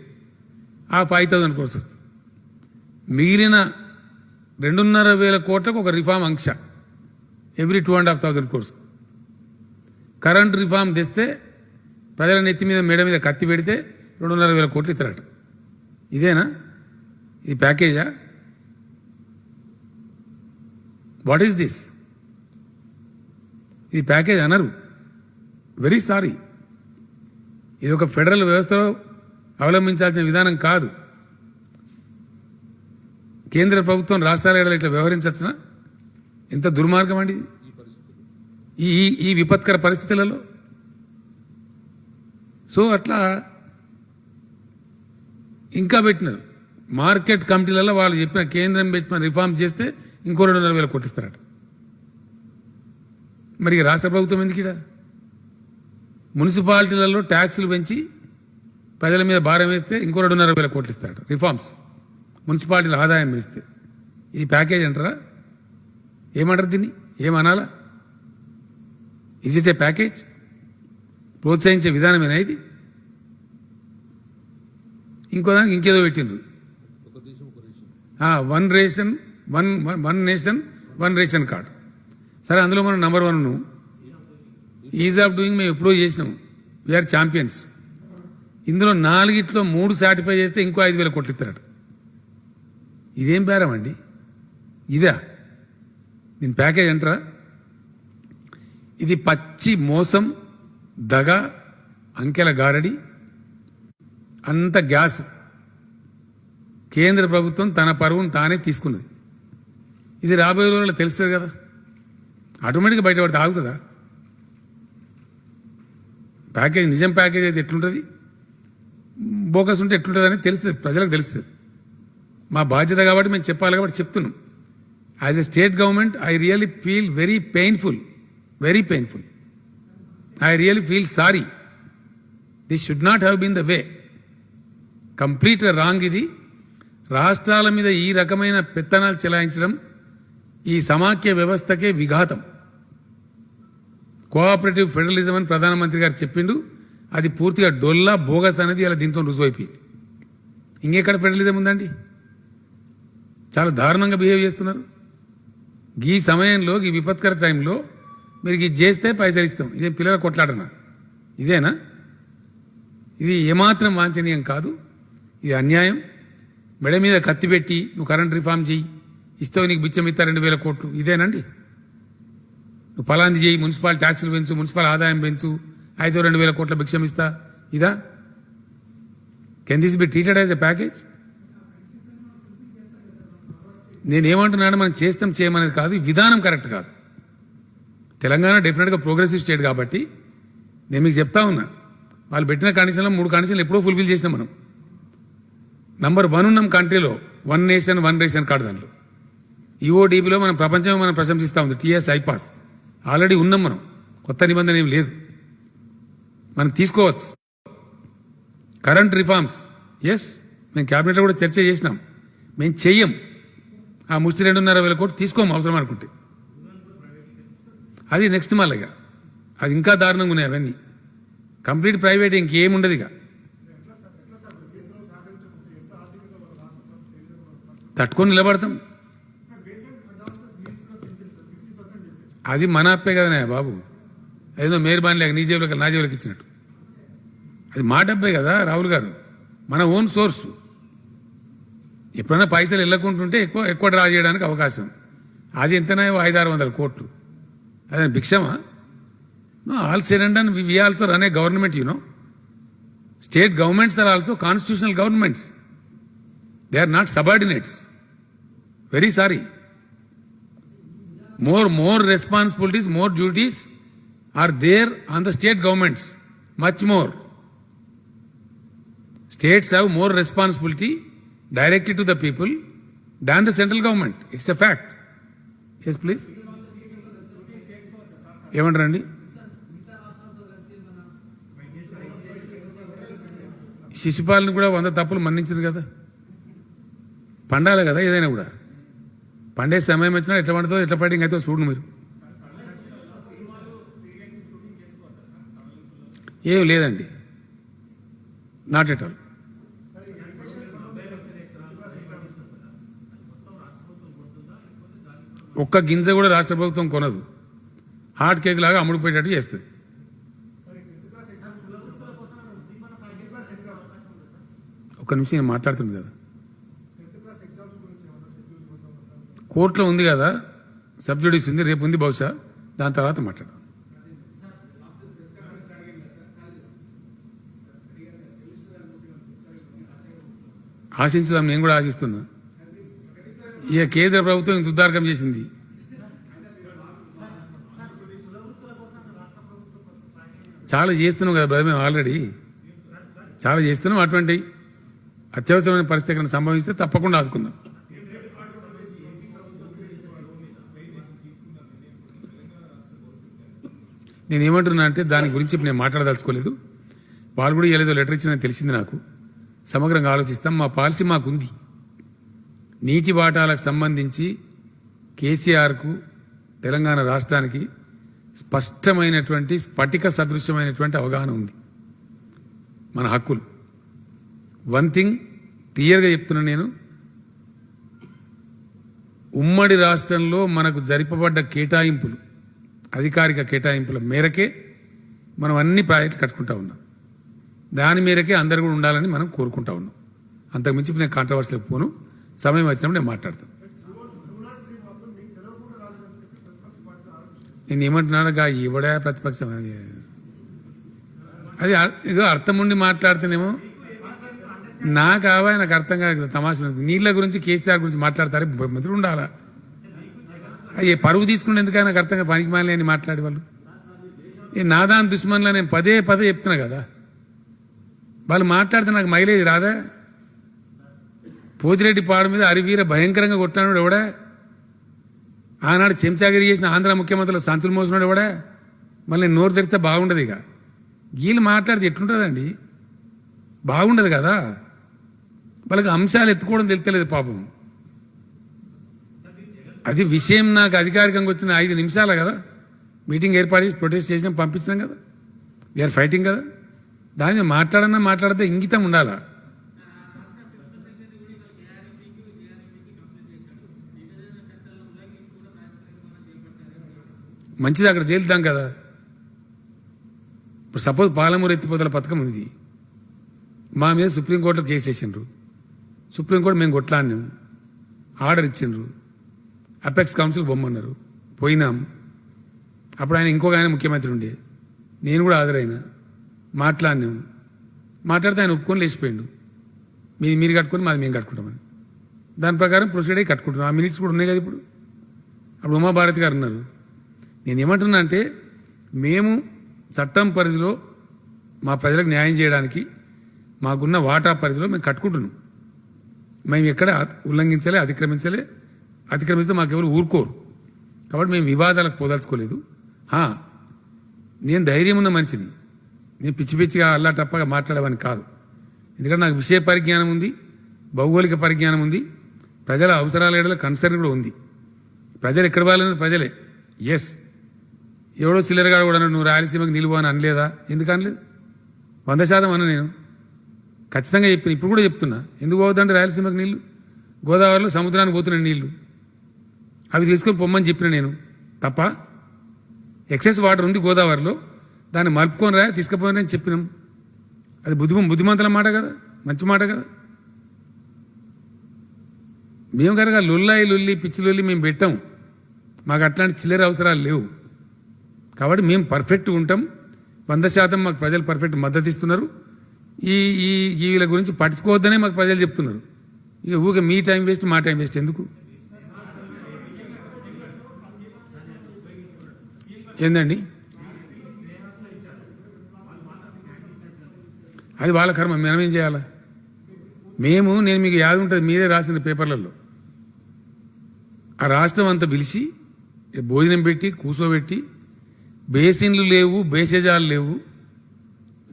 ఆ 5,000 crores వస్తుంది. మిగిలిన 2,500 కోట్లకు ఒక రిఫార్మ్ ఆంక్ష ఎవ్రీ 2,500 crores. కరెంట్ రిఫార్మ్ తెస్తే ప్రజల నెత్తి మీద మేడ మీద కత్తి పెడితే 2,500 కోట్లు ఇస్తారట. ఇదేనా ఈ ప్యాకేజా? What is this? ఈ ప్యాకేజ్ అనరు. Very sorry. ఇది ఒక ఫెడరల్ వ్యవస్థలో అవలంబించాల్సిన విధానం కాదు. కేంద్ర ప్రభుత్వం రాష్ట్రాల ఏడలు ఇట్లా వ్యవహరించచ్చునా? ఎంత దుర్మార్గం అండి ఈ విపత్కర పరిస్థితులలో. సో అట్లా ఇంకా పెట్టినారు. మార్కెట్ కమిటీలలో వాళ్ళు చెప్పిన కేంద్రం పెట్టిన రిఫార్మ్ చేస్తే ఇంకో 2,500 కోట్లు ఇస్తారట. మరి రాష్ట్ర ప్రభుత్వం ఎందుకు ఇడ? మున్సిపాలిటీలలో ట్యాక్సులు పెంచి ప్రజల మీద భారం వేస్తే ఇంకో 2,500 కోట్లు ఇస్తారట రిఫార్మ్స్. మున్సిపాలిటీల ఆదాయం వేస్తే ఇది ప్యాకేజ్ అంటారా? ఏమంటారు దీన్ని? ఏమనాలా? Is it a package? ప్రోత్సహించే విధానమేనా ఇది? ఇంకో దానికి ఇంకేదో పెట్టిండ్రు. One nation one ration card. సరే, అందులో మనం నంబర్ 1 ఈజ్ ఆఫ్ డూయింగ్ మేము ఎప్పుడో చేసినాం. We are champions. ఇందులో 4 3 సాటిఫై చేస్తే ఇంకో 5,000 కోట్లు ఇస్తారట. ఇదేం బేరం అండి? ఇదా దీని ప్యాకేజ్ అంటారా? ఇది పచ్చి మోసం, దగ, అంకెల గారడి, అంత గ్యాస్. కేంద్ర ప్రభుత్వం తన పరువును తానే తీసుకున్నది. ఇది రాబోయే రోజుల్లో తెలుస్తుంది కదా. ఆటోమేటిక్గా బయటపడితే ఆగుతుందా? ప్యాకేజ్ నిజం ప్యాకేజ్ అయితే ఎట్లుంటుంది, బోకస్ ఉంటే ఎట్లుంటుంది అని తెలుస్తుంది, ప్రజలకు తెలుస్తుంది. మా బాధ్యత కాబట్టి మేము చెప్పాలి కాబట్టి చెప్తున్నాం. As a state government I really feel very painful. I really feel sorry. This should not have been the way. కంప్లీట్గా రాంగ్ ఇది. రాష్ట్రాల మీద ఈ రకమైన పెత్తనాలు చెలాయించడం ఈ సమాఖ్య వ్యవస్థకే విఘాతం. కోఆపరేటివ్ ఫెడరలిజం అని ప్రధానమంత్రి గారు చెప్పిండు. అది పూర్తిగా డొల్లా, బోగస్ అనేది ఇలా దీంతో రుజువైపోయింది. ఇంకెక్కడ ఫెడరలిజం ఉందండి? చాలా దారుణంగా బిహేవ్ చేస్తున్నారు. ఈ సమయంలో, ఈ విపత్కర టైంలో మీరు ఇది చేస్తే పైసలు ఇస్తాం. ఇదే పిల్లల కొట్లాడనా? ఇదేనా? ఇది ఏమాత్రం వాంఛనీయం కాదు. ఇది అన్యాయం. మెడ మీద కత్తి పెట్టి నువ్వు కరెంట్ రిఫార్మ్ చెయ్యి, ఇస్తావు నీకు బిచ్చం ఇస్తా 2,000 కోట్లు. ఇదేనండి? నువ్వు ఫలాంది చేయి, మున్సిపల్ ట్యాక్సులు పెంచు, మున్సిపల్ ఆదాయం పెంచు, అయితే 2,000 కోట్ల భిక్షం ఇస్తా. ఇదా? Can this be treated as a package? నేనేమంటున్నాను, మనం చేస్తాం చేయమనేది కాదు, విధానం కరెక్ట్ కాదు. తెలంగాణ డెఫినెట్గా ప్రోగ్రెసివ్ స్టేట్ కాబట్టి నేను మీకు చెప్తా ఉన్నా, వాళ్ళు పెట్టిన కండిషన్లో 3 కండిషన్లు ఎప్పుడో ఫుల్ఫిల్ చేసినాం మనం. నంబర్ 1 ఉన్నాం కంట్రీలో, one nation one ration card. దాంట్లో ఈఓడిబిలో మనం ప్రపంచమే మనం ప్రశంసిస్తూ ఉంది. టీఎస్ ఐపాస్ ఆల్రెడీ ఉన్నాం మనం. కొత్త నిబంధన ఏం లేదు, మనం తీసుకోవచ్చు. కరెంట్ రిఫార్మ్స్ ఎస్, మేము క్యాబినెట్లో కూడా చర్చ చేసినాం. మేము చెయ్యం. ఆ ముష్టి 2,500 కోట్లు తీసుకోము అవసరం అనుకుంటే. అది నెక్స్ట్ మళ్ళీగా అది ఇంకా దారుణంగా ఉన్నాయి అవన్నీ. కంప్లీట్ ప్రైవేట్, ఇంకేముండదు ఇక. తట్టుకొని నిలబడతాం. అది మన అప్పే కదనే బాబు. అదేదో మేర్బాన్ లేక నీ జేబులోకి నా జేబులోకి ఇచ్చినట్టు. అది మా డబ్బే కదా రాహుల్ గారు, మన ఓన్ సోర్స్. ఎప్పుడైనా పైసలు వెళ్ళకుంటుంటే ఎక్కువ డ్రా చేయడానికి అవకాశం. అది ఎంతనాయో 500-600 కోట్లు. అదే భిక్షమా? No, all said and done we also run a government, State governments are also constitutional governments. They are not subordinates. Very sorry. More responsibilities, more duties are there on the state governments. Much more. States have more responsibility directly to the people than the central government. It's a fact. Yes, please. ఏమంటారండి? శిశుపాలను కూడా 100 తప్పులు మన్నించారు కదా. పండాలి కదా ఏదైనా కూడా. పండే సమయం వచ్చినా ఎట్లా పండుతుందో ఎట్లా ఫైటింగ్ అయితే చూడండి మీరు. ఏం లేదండి, నాట్ ఎట్ ఆల్. ఒక్క గింజ కూడా రాష్ట్ర ప్రభుత్వం కొనదు. హాట్ కేక్ లాగా అమ్ముడుపోయేటట్టు చేస్తుంది. ఒక్క నిమిషం నేను మాట్లాడుతుంది కదా, కోర్టులో ఉంది కదా, సబ్జుడిస్ ఉంది, రేపు ఉంది బహుశా, దాని తర్వాత మాట్లాడదాం. ఆశించుదాం, నేను కూడా ఆశిస్తున్నా. ఇక కేంద్ర ప్రభుత్వం ఇంత ఉద్దారకం చేసింది. చాలా చేస్తున్నాం కదా బ్రదర్, మేము ఆల్రెడీ చాలా చేస్తున్నాం. అటువంటి అత్యవసరమైన పరిస్థితి ఎక్కడ సంభవిస్తే తప్పకుండా ఆదుకుందాం. నేను ఏమంటున్నా అంటే దాని గురించి నేను మాట్లాడదలుచుకోలేదు. వాళ్ళు కూడా ఏదో లెటర్ ఇచ్చిందని తెలిసింది నాకు. సమగ్రంగా ఆలోచిస్తాం. మా పాలసీ మాకుంది. నీటి వాటాలకు సంబంధించి కేసీఆర్కు, తెలంగాణ రాష్ట్రానికి స్పష్టమైనటువంటి స్ఫటిక సదృశ్యమైనటువంటి అవగాహన ఉంది. మన హక్కులు వన్ థింగ్ క్లియర్గా చెప్తున్నా నేను, ఉమ్మడి రాష్ట్రంలో మనకు జరిపబడ్డ కేటాయింపులు, అధికారిక కేటాయింపుల మేరకే మనం అన్ని ప్రాజెక్టులు కట్టుకుంటా ఉన్నాం. దాని మేరకే అందరు కూడా ఉండాలని మనం కోరుకుంటా ఉన్నాం. అంతకుమించి నేను కాంట్రవర్సీలకు పోను. సమయం వచ్చినప్పుడు నేను మాట్లాడతాను. నేను ఏమంటున్నానుగా, ఇవ్వడా ప్రతిపక్షం అది ఏదో అర్థం ఉండి మాట్లాడితేనేమో నాకు అర్థం కాదు. తమాషా నీళ్ళ గురించి, కేసీఆర్ గురించి మాట్లాడతారు, మంత్రులు ఉండాలా? అయ్యే పరువు తీసుకుని ఎందుకని నాకు అర్థంగా పనికి మాలి అని మాట్లాడేవాళ్ళు. నాదాన్ దుష్మన్లా నేను పదే చెప్తున్నా కదా. వాళ్ళు మాట్లాడితే నాకు మైలేజ్ రాదా? పోతిరెడ్డి పాడు మీద అరివీర భయంకరంగా కొట్టినాడు ఎవడా? ఆనాడు చెంచాగిరి చేసిన ఆంధ్ర ముఖ్యమంత్రులు సంచులు మోసినాడు ఎవడా? మళ్ళీ నోరు తెరిస్తే బాగుండదు. ఇక వీళ్ళు మాట్లాడితే ఎట్లుంటుందండి? బాగుండదు కదా. వాళ్ళకి అంశాలు ఎత్తుకోవడం తెలుస్తలేదు పాపం. అది విషయం నాకు అధికారికంగా వచ్చిన 5 నిమిషాలు కదా. మీటింగ్ ఏర్పాటు చేసి ప్రొటెస్ట్ చేసినాం, పంపించినాం కదా. వీఆర్ ఫైటింగ్ కదా. దాన్ని మాట్లాడితే ఇంగితం ఉండాలా? మంచిది, అక్కడ తేలుద్దాం కదా. ఇప్పుడు సపోజ్ పాలమూరు ఎత్తిపోతల పథకం ఉంది, మా మీద సుప్రీంకోర్టులో కేసు వేసిండ్రు. సుప్రీంకోర్టు మేము కొట్లాడినాం, ఆర్డర్ ఇచ్చిండ్రు, అపెక్స్ కౌన్సిల్ బొమ్మన్నారు, పోయినాం. అప్పుడు ఇంకొక ఆయన ముఖ్యమంత్రి ఉండే, నేను కూడా హాజరైనా, మాట్లాడితే ఆయన ఒప్పుకొని లేచిపోయిండు. మీరు కట్టుకొని మాది మేము కట్టుకుంటామని. దాని ప్రకారం ప్రొసీడ్ అయ్యి కట్టుకుంటున్నాం. ఆ మినిట్స్ కూడా ఉన్నాయి కదా ఇప్పుడు. అప్పుడు ఉమాభారతి గారు ఉన్నారు. నేను ఏమంటున్నా అంటే, మేము చట్టం పరిధిలో మా ప్రజలకు న్యాయం చేయడానికి మాకున్న వాటా పరిధిలో మేము కట్టుకుంటున్నాం. మేము ఎక్కడ ఉల్లంఘించలే, అతిక్రమిస్తే మాకెవరు ఊరుకోరు. కాబట్టి మేము వివాదాలకు పోదలుచుకోలేదు. నేను ధైర్యం ఉన్న మనిషిని, నేను పిచ్చిగా అల్లా టప్పగా మాట్లాడేవాని కాదు. ఎందుకంటే నాకు విషయ పరిజ్ఞానం ఉంది, భౌగోళిక పరిజ్ఞానం ఉంది, ప్రజల అవసరాల ఏడల కన్సర్న్ కూడా ఉంది. ప్రజలు ఎక్కడ వాళ్ళని ప్రజలే. ఎస్, ఎవడో చిల్లరగాడు కూడా నువ్వు రాయలసీమకు నిలువు అని అనలేదా? ఎందుకు అనలేదు? 100% అన్న. నేను ఖచ్చితంగా చెప్పిన, ఇప్పుడు కూడా చెప్తున్నా. ఎందుకు పోవద్దంటే రాయలసీమకు నీళ్లు? గోదావరిలో సముద్రానికి పోతున్న నీళ్లు, అవి తీసుకొని పొమ్మని చెప్పిన నేను. తప్ప ఎక్సెస్ వాటర్ ఉంది గోదావరిలో, దాన్ని మలుపుకొని రా తీసుకుపోయినా అని చెప్పినాం. అది బుద్ధిమంతుల మాట కదా, మంచి మాట కదా. మేము కనుక లొల్లి పిచ్చి లొల్లి మేము పెట్టాం. మాకు అట్లాంటి చిల్లర అవసరాలు లేవు. కాబట్టి మేము పర్ఫెక్ట్గా ఉంటాం. 100% మాకు ప్రజలు పర్ఫెక్ట్ మద్దతు ఇస్తున్నారు. ఈ ఈ వీళ్ళ గురించి పట్టించుకోవద్దనే మాకు ప్రజలు చెప్తున్నారు. ఇక ఊరికే మీ టైం వేస్ట్ మా టైం వేస్ట్ ఎందుకు? ఏందండి అది వాళ్ళ కర్మ, మేమేం చేయాలా? నేను మీకు యాద ఉంటుంది, మీరే రాసిన పేపర్లలో ఆ రాష్ట్రం అంతా పిలిచి భోజనం పెట్టి కూర్చోబెట్టి, బేసిన్లు లేవు, బేసేజాలు లేవు,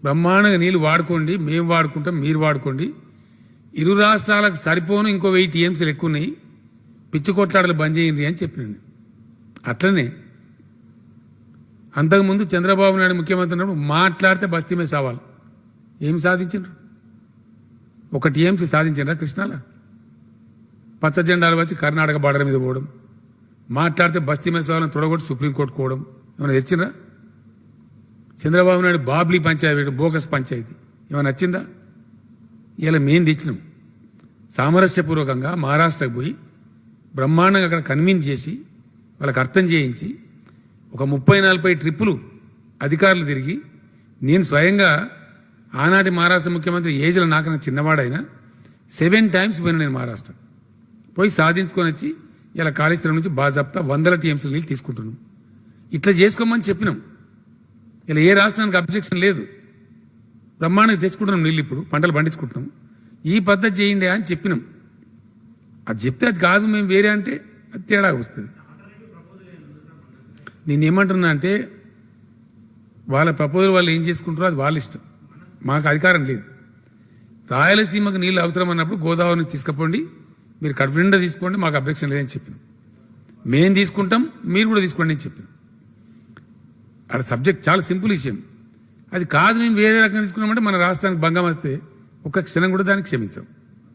బ్రహ్మాండంగా నీళ్ళు వాడుకోండి, మేము వాడుకుంటాం, మీరు వాడుకోండి, ఇరు రాష్ట్రాలకు సరిపోను ఇంకో 1000 టీఎంసీలు ఎక్కువ ఉన్నాయి, పిచ్చి కొట్లాటలు బంద్ చేయండి అని చెప్పినండి. అట్లనే అంతకుముందు చంద్రబాబు నాయుడు ముఖ్యమంత్రి ఉన్నప్పుడు మాట్లాడితే బస్తీ మీద సవాల్. ఏం సాధించారు? 1 టీఎంసీ సాధించారా కృష్ణాల? పచ్చ జెండాలు వచ్చి కర్ణాటక బార్డర్ మీద పోవడం, మాట్లాడితే బస్తీ మీద సవాళ్ళని తొడగొట్టి సుప్రీంకోర్టు పోవడం ఏమైనా తెచ్చిందా? చంద్రబాబు నాయుడు బాబ్లీ పంచాయతీ, బోగస్ పంచాయతీ ఏమైనా నచ్చిందా? ఇలా మేము తెచ్చినాం. సామరస్యపూర్వకంగా మహారాష్ట్రకు పోయి బ్రహ్మాండంగా అక్కడ కన్విన్స్ చేసి వాళ్ళకి అర్థం చేయించి ఒక 30-40 ట్రిప్పులు అధికారులు తిరిగి, నేను స్వయంగా ఆనాటి మహారాష్ట్ర ముఖ్యమంత్రి ఏజ్లో నాకన్నా చిన్నవాడైనా 7 టైమ్స్ పోయినా నేను మహారాష్ట్ర పోయి సాధించుకొని వచ్చి ఇలా కాళేశ్వరం నుంచి బాజాప్తా 100 టీఎంసీల నీళ్ళు తీసుకుంటున్నాం. ఇట్లా చేసుకోమని చెప్పినాం. ఇలా ఏ రాష్ట్రానికి అబ్జెక్షన్ లేదు. బ్రహ్మాండంగా తెచ్చుకుంటున్నాం నీళ్ళు, ఇప్పుడు పంటలు పండించుకుంటున్నాం. ఈ పద్ధతి చేయండి అని చెప్పినాం. అది చెప్తే అది కాదు మేము వేరే అంటే అది తేడా వస్తుంది. నేనేమంటున్నా అంటే వాళ్ళ ప్రపోజల్ వాళ్ళు ఏం చేసుకుంటారో అది వాళ్ళ ఇష్టం, మాకు అధికారం లేదు. రాయలసీమకు నీళ్ళు అవసరం అన్నప్పుడు గోదావరిని తీసుకుపోండి, మీరు కడుపు నిండా తీసుకోండి, మాకు అబ్జెక్షన్ లేదని చెప్పినాం. మేము తీసుకుంటాం, మీరు కూడా తీసుకోండి అని చెప్పినాం. అక్కడ సబ్జెక్ట్ చాలా సింపుల్ విషయం. అది కాదు మేము వేరే రకంగా తీసుకున్నామంటే మన రాష్ట్రానికి భంగం వస్తే ఒక్క క్షణం కూడా దానికి క్షమించాం.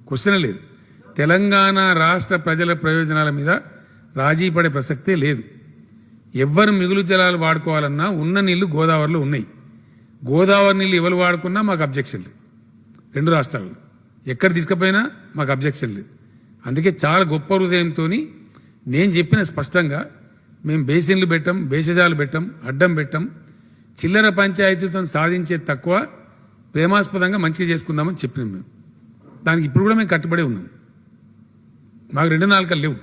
క్వశ్చన్ లేదు. తెలంగాణ రాష్ట్ర ప్రజల ప్రయోజనాల మీద రాజీ పడే ప్రసక్తే లేదు. ఎవ్వరు మిగులు జలాలు వాడుకోవాలన్నా ఉన్న నీళ్లు గోదావరిలో ఉన్నాయి. గోదావరి నీళ్ళు ఎవరు వాడుకున్నా మాకు అబ్జెక్షన్ లేదు. 2 రాష్ట్రాల్లో ఎక్కడ తీసుకుపోయినా మాకు అబ్జెక్షన్ లేదు. అందుకే చాలా గొప్ప హృదయంతో నేను చెప్పిన స్పష్టంగా, మేము బేసిన్లు పెట్టాం, బేషజాలు పెట్టాం, అడ్డం పెట్టాం, చిల్లర పంచాయతీతో సాధించే తక్కువ, ప్రేమాస్పదంగా మంచిగా చేసుకుందామని చెప్పినాం. మేము దానికి ఇప్పుడు కూడా మేము కట్టుబడి ఉన్నాం. మాకు 2 నాలుకలు లేవు.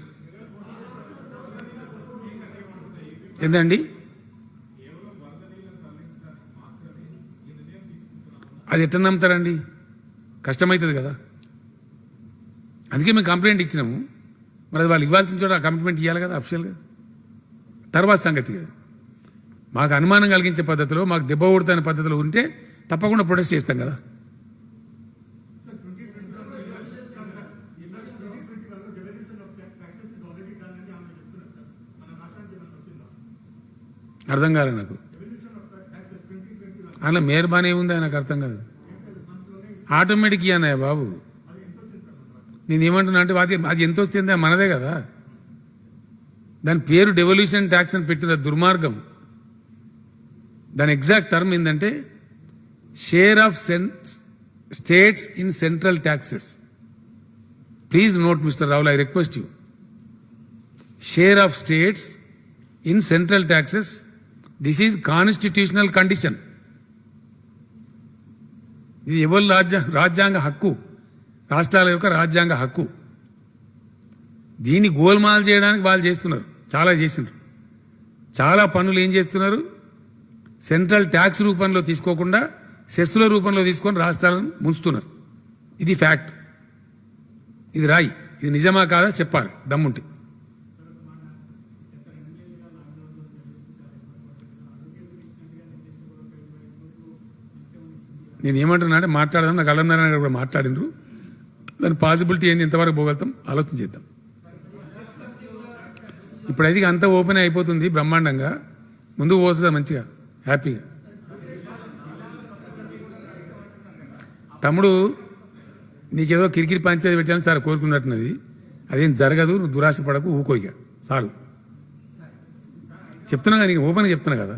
ఏందండి అది ఎట్లా నమ్ముతారండి? కష్టమవుతుంది కదా. అందుకే మేము కంప్లైంట్ ఇచ్చినాము. మరి అది వాళ్ళు ఇవ్వాల్సిన చోట ఆ కంప్లైంట్ ఇవ్వాలి కదా అఫీషియల్గా. తర్వాత సంగతి కదా, మాకు అనుమానం కలిగించే పద్ధతిలో, మాకు దెబ్బ కొడుతున్న పద్ధతిలో ఉంటే తప్పకుండా ప్రొటెస్ట్ చేస్తాం కదా. అర్థం కాలే నాకు. అలా మేర్బానే ఉంది, నాకు అర్థం కాదు. ఆటోమేటిక్ అన్నయ్య బాబు, నేనేమంటున్నా అంటే అది ఎంత వస్తుంది మనదే కదా. దాని పేరు డెవల్యూషన్ ట్యాక్స్ అని పెట్టిన దుర్మార్గం. దాని ఎగ్జాక్ట్ టర్మ్ ఏంటంటే share of states in central taxes. Please note mister Rahul, I request you. Share of states in central taxes, this is constitutional condition. ఇది ఎవరి రాజ్యాంగ హక్కు, రాష్ట్రాల యొక్క రాజ్యాంగ హక్కు. దీన్ని గోల్మాల్ చేయడానికి వాళ్ళు చేస్తున్నారు, చాలా చేసినారు. చాలా పన్నులు ఏం చేస్తున్నారు, సెంట్రల్ ట్యాక్స్ రూపంలో తీసుకోకుండా సెస్సుల రూపంలో తీసుకొని రాష్ట్రాలను ముంచుతున్నారు. ఇది ఫ్యాక్ట్, ఇది రాయి. ఇది నిజమా కాదా చెప్పాలి దమ్ముంటే. నేను ఏమంటున్నా అంటే మాట్లాడదాం, నాకు అల్లనారాయణ గారు కూడా మాట్లాడినారు. దాని పాసిబిలిటీ ఏంది, ఎంతవరకు పోగలుగుతాం ఆలోచన చేద్దాం. ఇప్పుడు అయితే అంతా ఓపెన్ అయిపోతుంది బ్రహ్మాండంగా, ముందుకు పోతుంది మంచిగా హ్యాపీగా. తమ్ముడు నీకేదో కిరికిరి పంచాయతీ పెట్టాలని సార్ కోరుకున్నట్టున్నది, అదేం జరగదు, నువ్వు దురాశ పడకు, ఊకోయిగా చాలు. చెప్తున్నా కదా, నీకు ఓపెన్గా చెప్తున్నా కదా,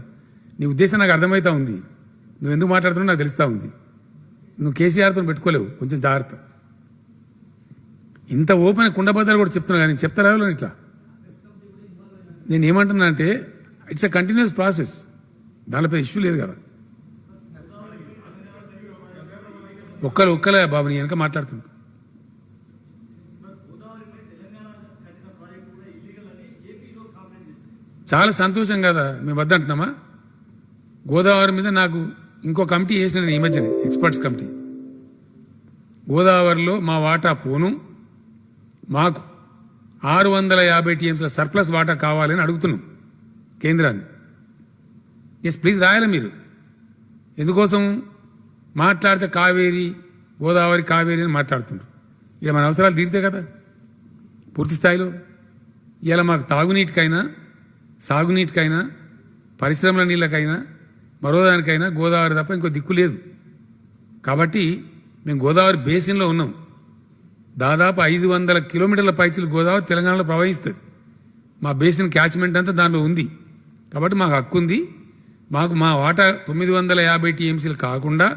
నీ ఉద్దేశం నాకు అర్థమవుతా ఉంది, నువ్వు ఎందుకు మాట్లాడుతున్నావు నాకు తెలుస్తూ ఉంది. నువ్వు కేసీఆర్తో పెట్టుకోలేవు, కొంచెం జాగ్రత్త. ఇంత ఓపెన్ కుండబద్దలు కూడా చెప్తున్నా కానీ చెప్తారా ఇట్లా. నేను ఏమంటున్నా అంటే ఇట్స్ అ కంటిన్యూస్ ప్రాసెస్, దానిపై ఇష్యూ లేదు కదా. ఒక్కలే బాబు నీ వెనక మాట్లాడుతున్నా. చాలా సంతోషం కదా, మేము వద్దంటున్నామా? గోదావరి మీద నాకు ఇంకో కమిటీ వేసిన నేను ఈ మధ్యనే, ఎక్స్పర్ట్స్ కమిటీ. గోదావరిలో మా వాటా పోను, మాకు 650 టీఎంసీల సర్ప్లస్ వాటా కావాలని అడుగుతున్నాం కేంద్రాన్ని. ఎస్ ప్లీజ్ రాయాలి మీరు. ఎందుకోసం మాట్లాడితే కావేరి గోదావరి కావేరి అని మాట్లాడుతున్నారు. ఇక మన అవసరాలు తీరితే కదా పూర్తి స్థాయిలో. ఇలా మాకు తాగునీటికైనా సాగునీటికైనా పరిశ్రమల నీళ్ళకైనా మరో దానికైనా గోదావరి తప్ప ఇంకో దిక్కు లేదు. కాబట్టి మేము గోదావరి బేసిన్లో ఉన్నాం. దాదాపు 500 కిలోమీటర్ల పైచీలు గోదావరి తెలంగాణలో ప్రవహిస్తుంది. మా బేసిన్ క్యాచ్మెంట్ అంతా దానిలో ఉంది. కాబట్టి మాకు హక్కు ఉంది. మాకు మా వాటా 950 టీఎంసీలు కాకుండా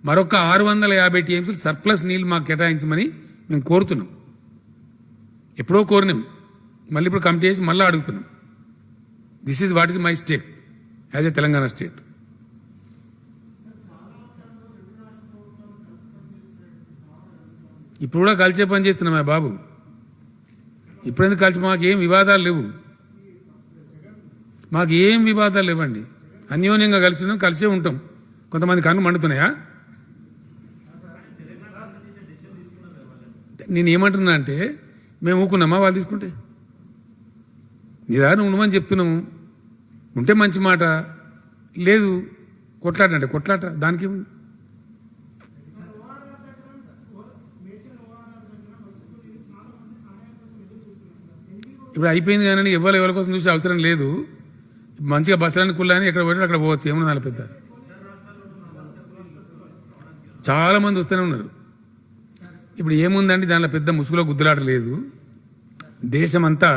మరొక 650 టీఎంసీలు సర్ప్లస్ నీళ్ళు మాకు కేటాయించమని మేము కోరుతున్నాం. ఎప్పుడో కోరినాం, మళ్ళీ ఇప్పుడు కమిటీ చేసి మళ్ళీ అడుగుతున్నాం. This is what is my state as a Telangana state. ఇప్పుడు కూడా కలిసే పని చేస్తున్నామే బాబు. ఇప్పుడెందుకు కలిసి? మాకు ఏం వివాదాలు లేవు, మాకు ఏం వివాదాలు లేవండి. అన్యోన్యంగా కలిసి ఉన్నాం, కలిసే ఉంటాం. కొంతమంది కన్ను మండుతున్నాయా? నేను ఏమంటున్నా అంటే మేము ఊకున్నామా వాళ్ళు తీసుకుంటే? నిదానం ఉండమని చెప్తున్నాము. ఉంటే మంచి మాట, లేదు కొట్లాట అంటే కొట్లాట, దానికి ఇప్పుడు అయిపోయింది కానీ ఎవరి కోసం చూసే అవసరం లేదు. మంచిగా బస్సులని కుళ్ళని ఎక్కడ పోయి అక్కడ పోవచ్చు, ఏమన్నా నాలుగు పెద్ద చాలా మంది వస్తూనే ఉన్నారు. ఇప్పుడు ఏముందండి దానిలో పెద్ద ముసుగులో గుద్దులాట లేదు. దేశమంతా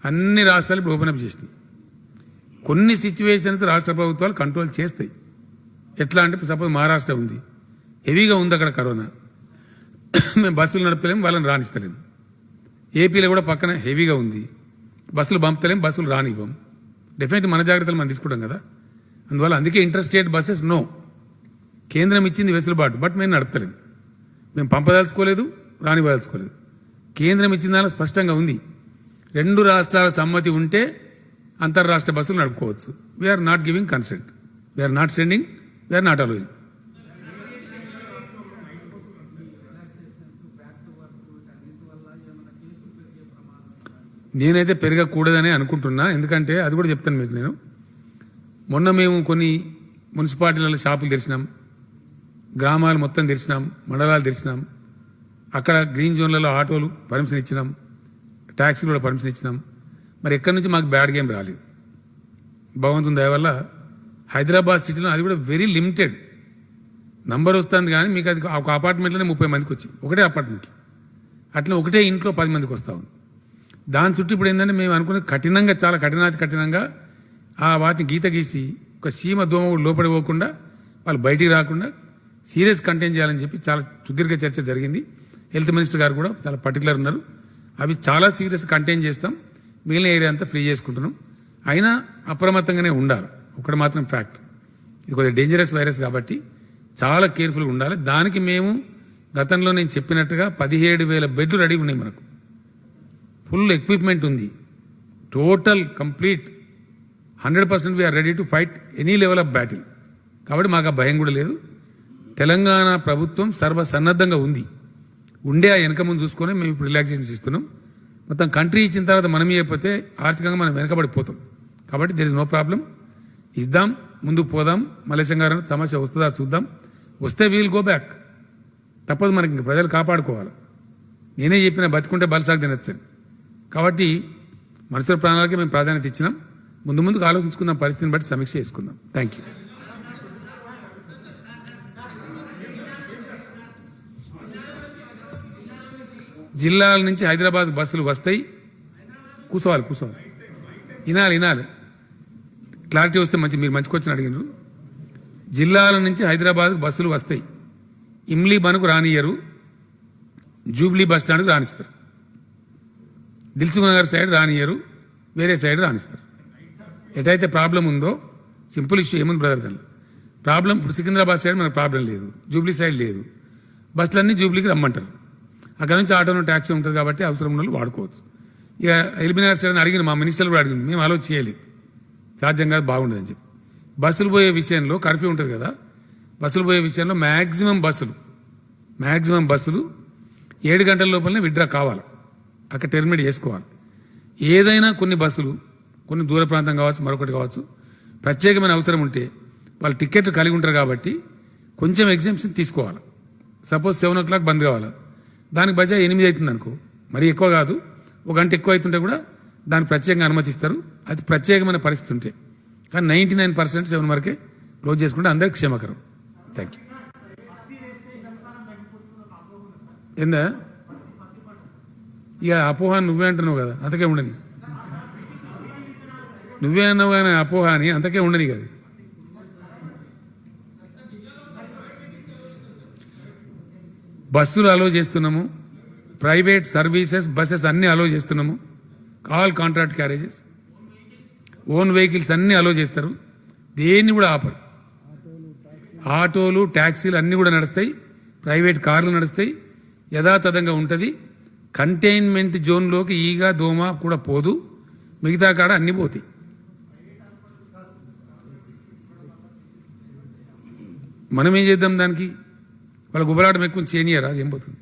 అన్ని రాష్ట్రాలు ఇప్పుడు ఓపెన్ అప్ చేసినాయి. కొన్ని సిచ్యువేషన్స్ రాష్ట్ర ప్రభుత్వాలు కంట్రోల్ చేస్తాయి. ఎట్లా అంటే సపోజ్ మహారాష్ట్ర ఉంది, హెవీగా ఉంది అక్కడ కరోనా, మేము బస్సులు నడపలేము, వాళ్ళని రాణిస్తలేము. ఏపీలో కూడా పక్కన హెవీగా ఉంది, బస్సులు పంపుతలేము, బస్సులు రానివ్వం. డెఫినెట్లీ మన జాగ్రత్తలు మనం తీసుకుంటాం కదా. అందువల్ల అందుకే ఇంటర్ స్టేట్ బస్సెస్ నో. కేంద్రం ఇచ్చింది వెసులుబాటు, బట్ మేము నడపలేము. మేము పంపదలుచుకోలేదు, రానివ్వదలుచుకోలేదు. కేంద్రం ఇచ్చిన దానిలో స్పష్టంగా ఉంది, 2 రాష్ట్రాల సమ్మతి ఉంటే అంతర్రాష్ట్ర బస్సులు నడుపుకోవచ్చు. We're not giving consent, we're not sending, we're not allowing. నేనైతే పెరగకూడదని అనుకుంటున్నా. ఎందుకంటే అది కూడా చెప్తాను మీకు నేను. మొన్న మేము కొన్ని మున్సిపాలిటీలలో షాపులు తెరిచినాం, గ్రామాలు మొత్తం తెరిచినాం, మండలాలు తెరిచినాం. అక్కడ గ్రీన్ జోన్లలో ఆటోలు పర్మిషన్ ఇచ్చినాం, ట్యాక్సీలు కూడా పర్మిషన్ ఇచ్చినాం. మరి ఎక్కడి నుంచి మాకు బ్యాడ్ గేమ్ రాలేదు. భగవంతుని దయ వల్ల హైదరాబాద్ సిటీలో అది కూడా వెరీ లిమిటెడ్ నంబర్ వస్తుంది. కానీ మీకు అది ఒక అపార్ట్మెంట్లోనే 30 మందికి వచ్చింది, ఒకటే అపార్ట్మెంట్లో. అట్లా ఒకటే ఇంట్లో 10 మందికి వస్తూ ఉంది. దాని చుట్టూ ఇప్పుడు ఏంటంటే మేము అనుకున్నది కఠినంగా, చాలా కఠినంగా ఆ వాటిని గీత గీసి ఒక సీమ దోమ కూడా లోపడి పోకుండా వాళ్ళు బయటికి రాకుండా సీరియస్ కంటైన్ చేయాలని చెప్పి చాలా సుదీర్ఘ చర్చ జరిగింది. హెల్త్ మినిస్టర్ గారు కూడా చాలా పర్టికులర్ ఉన్నారు. అవి చాలా సీరియస్ కంటైన్ చేస్తాం, మిగిలిన ఏరియా అంతా ఫ్రీ చేసుకుంటున్నాం. అయినా అప్రమత్తంగానే ఉండాలి. ఒకటి మాత్రం ఫ్యాక్ట్, ఇది కొద్దిగా డేంజరస్ వైరస్ కాబట్టి చాలా కేర్ఫుల్గా ఉండాలి. దానికి మేము గతంలో నేను చెప్పినట్టుగా 17,000 బెడ్లు రెడీ ఉన్నాయి. మనకు ఫుల్ ఎక్విప్మెంట్ ఉంది. Total complete 100% we are ready to fight any level of battle. కాబట్టి మాకు ఆ భయం కూడా లేదు. తెలంగాణ ప్రభుత్వం సర్వసన్నద్ధంగా ఉంది. ఉండే ఆ వెనక ముందు చూసుకొని మేము ఇప్పుడు రిలాక్సేషన్స్ ఇస్తున్నాం. మొత్తం కంట్రీ ఇచ్చిన తర్వాత మనం అయిపోతే ఆర్థికంగా మనం వెనకబడిపోతాం. కాబట్టి దేర్ ఇస్ నో ప్రాబ్లం. ఇద్దాం, ముందుకు పోదాం. మలేశం గారు సమస్య వస్తుందా చూద్దాం. వస్తే వీల్ గో బ్యాక్. తప్పదు, మనకి ఇంక ప్రజలు కాపాడుకోవాలి. నేనే చెప్పిన బతుకుంటే బలసాగు తినొచ్చని. కాబట్టి మనుషుల ప్రాణాలకి మేము ప్రాధాన్యత ఇచ్చినాం. ముందుకు ఆలోచించుకుందాం, పరిస్థితిని బట్టి సమీక్ష చేసుకుందాం. Thank you. జిల్లాల నుంచి హైదరాబాద్ బస్సులు వస్తాయి. కూర్చోవాలి. వినాలి క్లారిటీ వస్తే మీరు మంచి క్వశ్చన్ అడిగినారు. జిల్లాల నుంచి హైదరాబాద్కు బస్సులు వస్తాయి. ఇమ్లీ బనుకు రానియరు, జూబ్లీ బస్ స్టాండ్కు రానిస్తారు. దిల్సుఖ్ నగర్ సైడ్ రానియరు, వేరే సైడ్ రానిస్తారు. ఎటైతే ప్రాబ్లం ఉందో సింపుల్ ఇష్యూ ఏముంది బ్రదర్, దాన్ని ప్రాబ్లం ఇప్పుడు సికింద్రాబాద్ సైడ్ మనకు ప్రాబ్లం లేదు, జూబ్లీ సైడ్ లేదు, బస్సులన్నీ జూబ్లీకి రమ్మంటారు. అక్కడ నుంచి ఆటోను ట్యాక్సీ ఉంటుంది కాబట్టి అవసరం ఉన్న వాళ్ళు వాడుకోవచ్చు. ఇక ఎల్బీనగర్ సైడ్ అడిగిన మా మినిస్టర్లు కూడా అడిగింది, మేము ఆలోచన చేయలేదు, సాధ్యం కాదు బాగుండదని చెప్పి. బస్సులు పోయే విషయంలో కర్ఫ్యూ ఉంటుంది కదా, బస్సులు పోయే విషయంలో మ్యాక్సిమం బస్సులు 7 గంటల లోపలనే విత్డ్రా కావాలి, అక్కడ టెర్మినేట్ చేసుకోవాలి. ఏదైనా కొన్ని బస్సులు కొన్ని దూర ప్రాంతం కావచ్చు, మరొకటి కావచ్చు, ప్రత్యేకమైన అవసరం ఉంటే వాళ్ళు టికెట్లు కలిగి ఉంటారు కాబట్టి కొంచెం ఎగ్జామ్షన్ తీసుకోవాలి. సపోజ్ 7 o'clock బంద్ కావాలి, దానికి బజా 8 అవుతుంది అనుకో, మరీ ఎక్కువ కాదు, 1 గంట ఎక్కువ అవుతుంటే కూడా దాన్ని ప్రత్యేకంగా అనుమతిస్తారు. అది ప్రత్యేకమైన పరిస్థితి ఉంటే. కానీ 99% 7 వరకే క్లోజ్ చేసుకుంటే అందరికి క్షేమకరం. Thank you. ఏందా ఇక అపోహ నువ్వే అంటున్నావు కదా, అంతకే ఉండని. నువ్వే అన్నావు కానీ అపోహ అని అంతకే ఉండని కదా. బస్సులు అలో చేస్తున్నాము, ప్రైవేట్ సర్వీసెస్ బస్సెస్ అన్ని అలో చేస్తున్నాము, all contract carriages, own vehicles అన్ని అలో చేస్తారు, దేన్ని కూడా ఆపరు. ఆటోలు ట్యాక్సీలు అన్నీ కూడా నడుస్తాయి, ప్రైవేట్ కార్లు నడుస్తాయి, యథాతథంగా ఉంటుంది. కంటైన్మెంట్ జోన్లోకి ఈగ దోమ కూడా పోదు, మిగతా కాడ అన్ని పోతాయి. మనం ఏం చేద్దాం దానికి, వాళ్ళ గుబలాటం ఎక్కువ చేయనియరా, అది ఏం పోతుంది.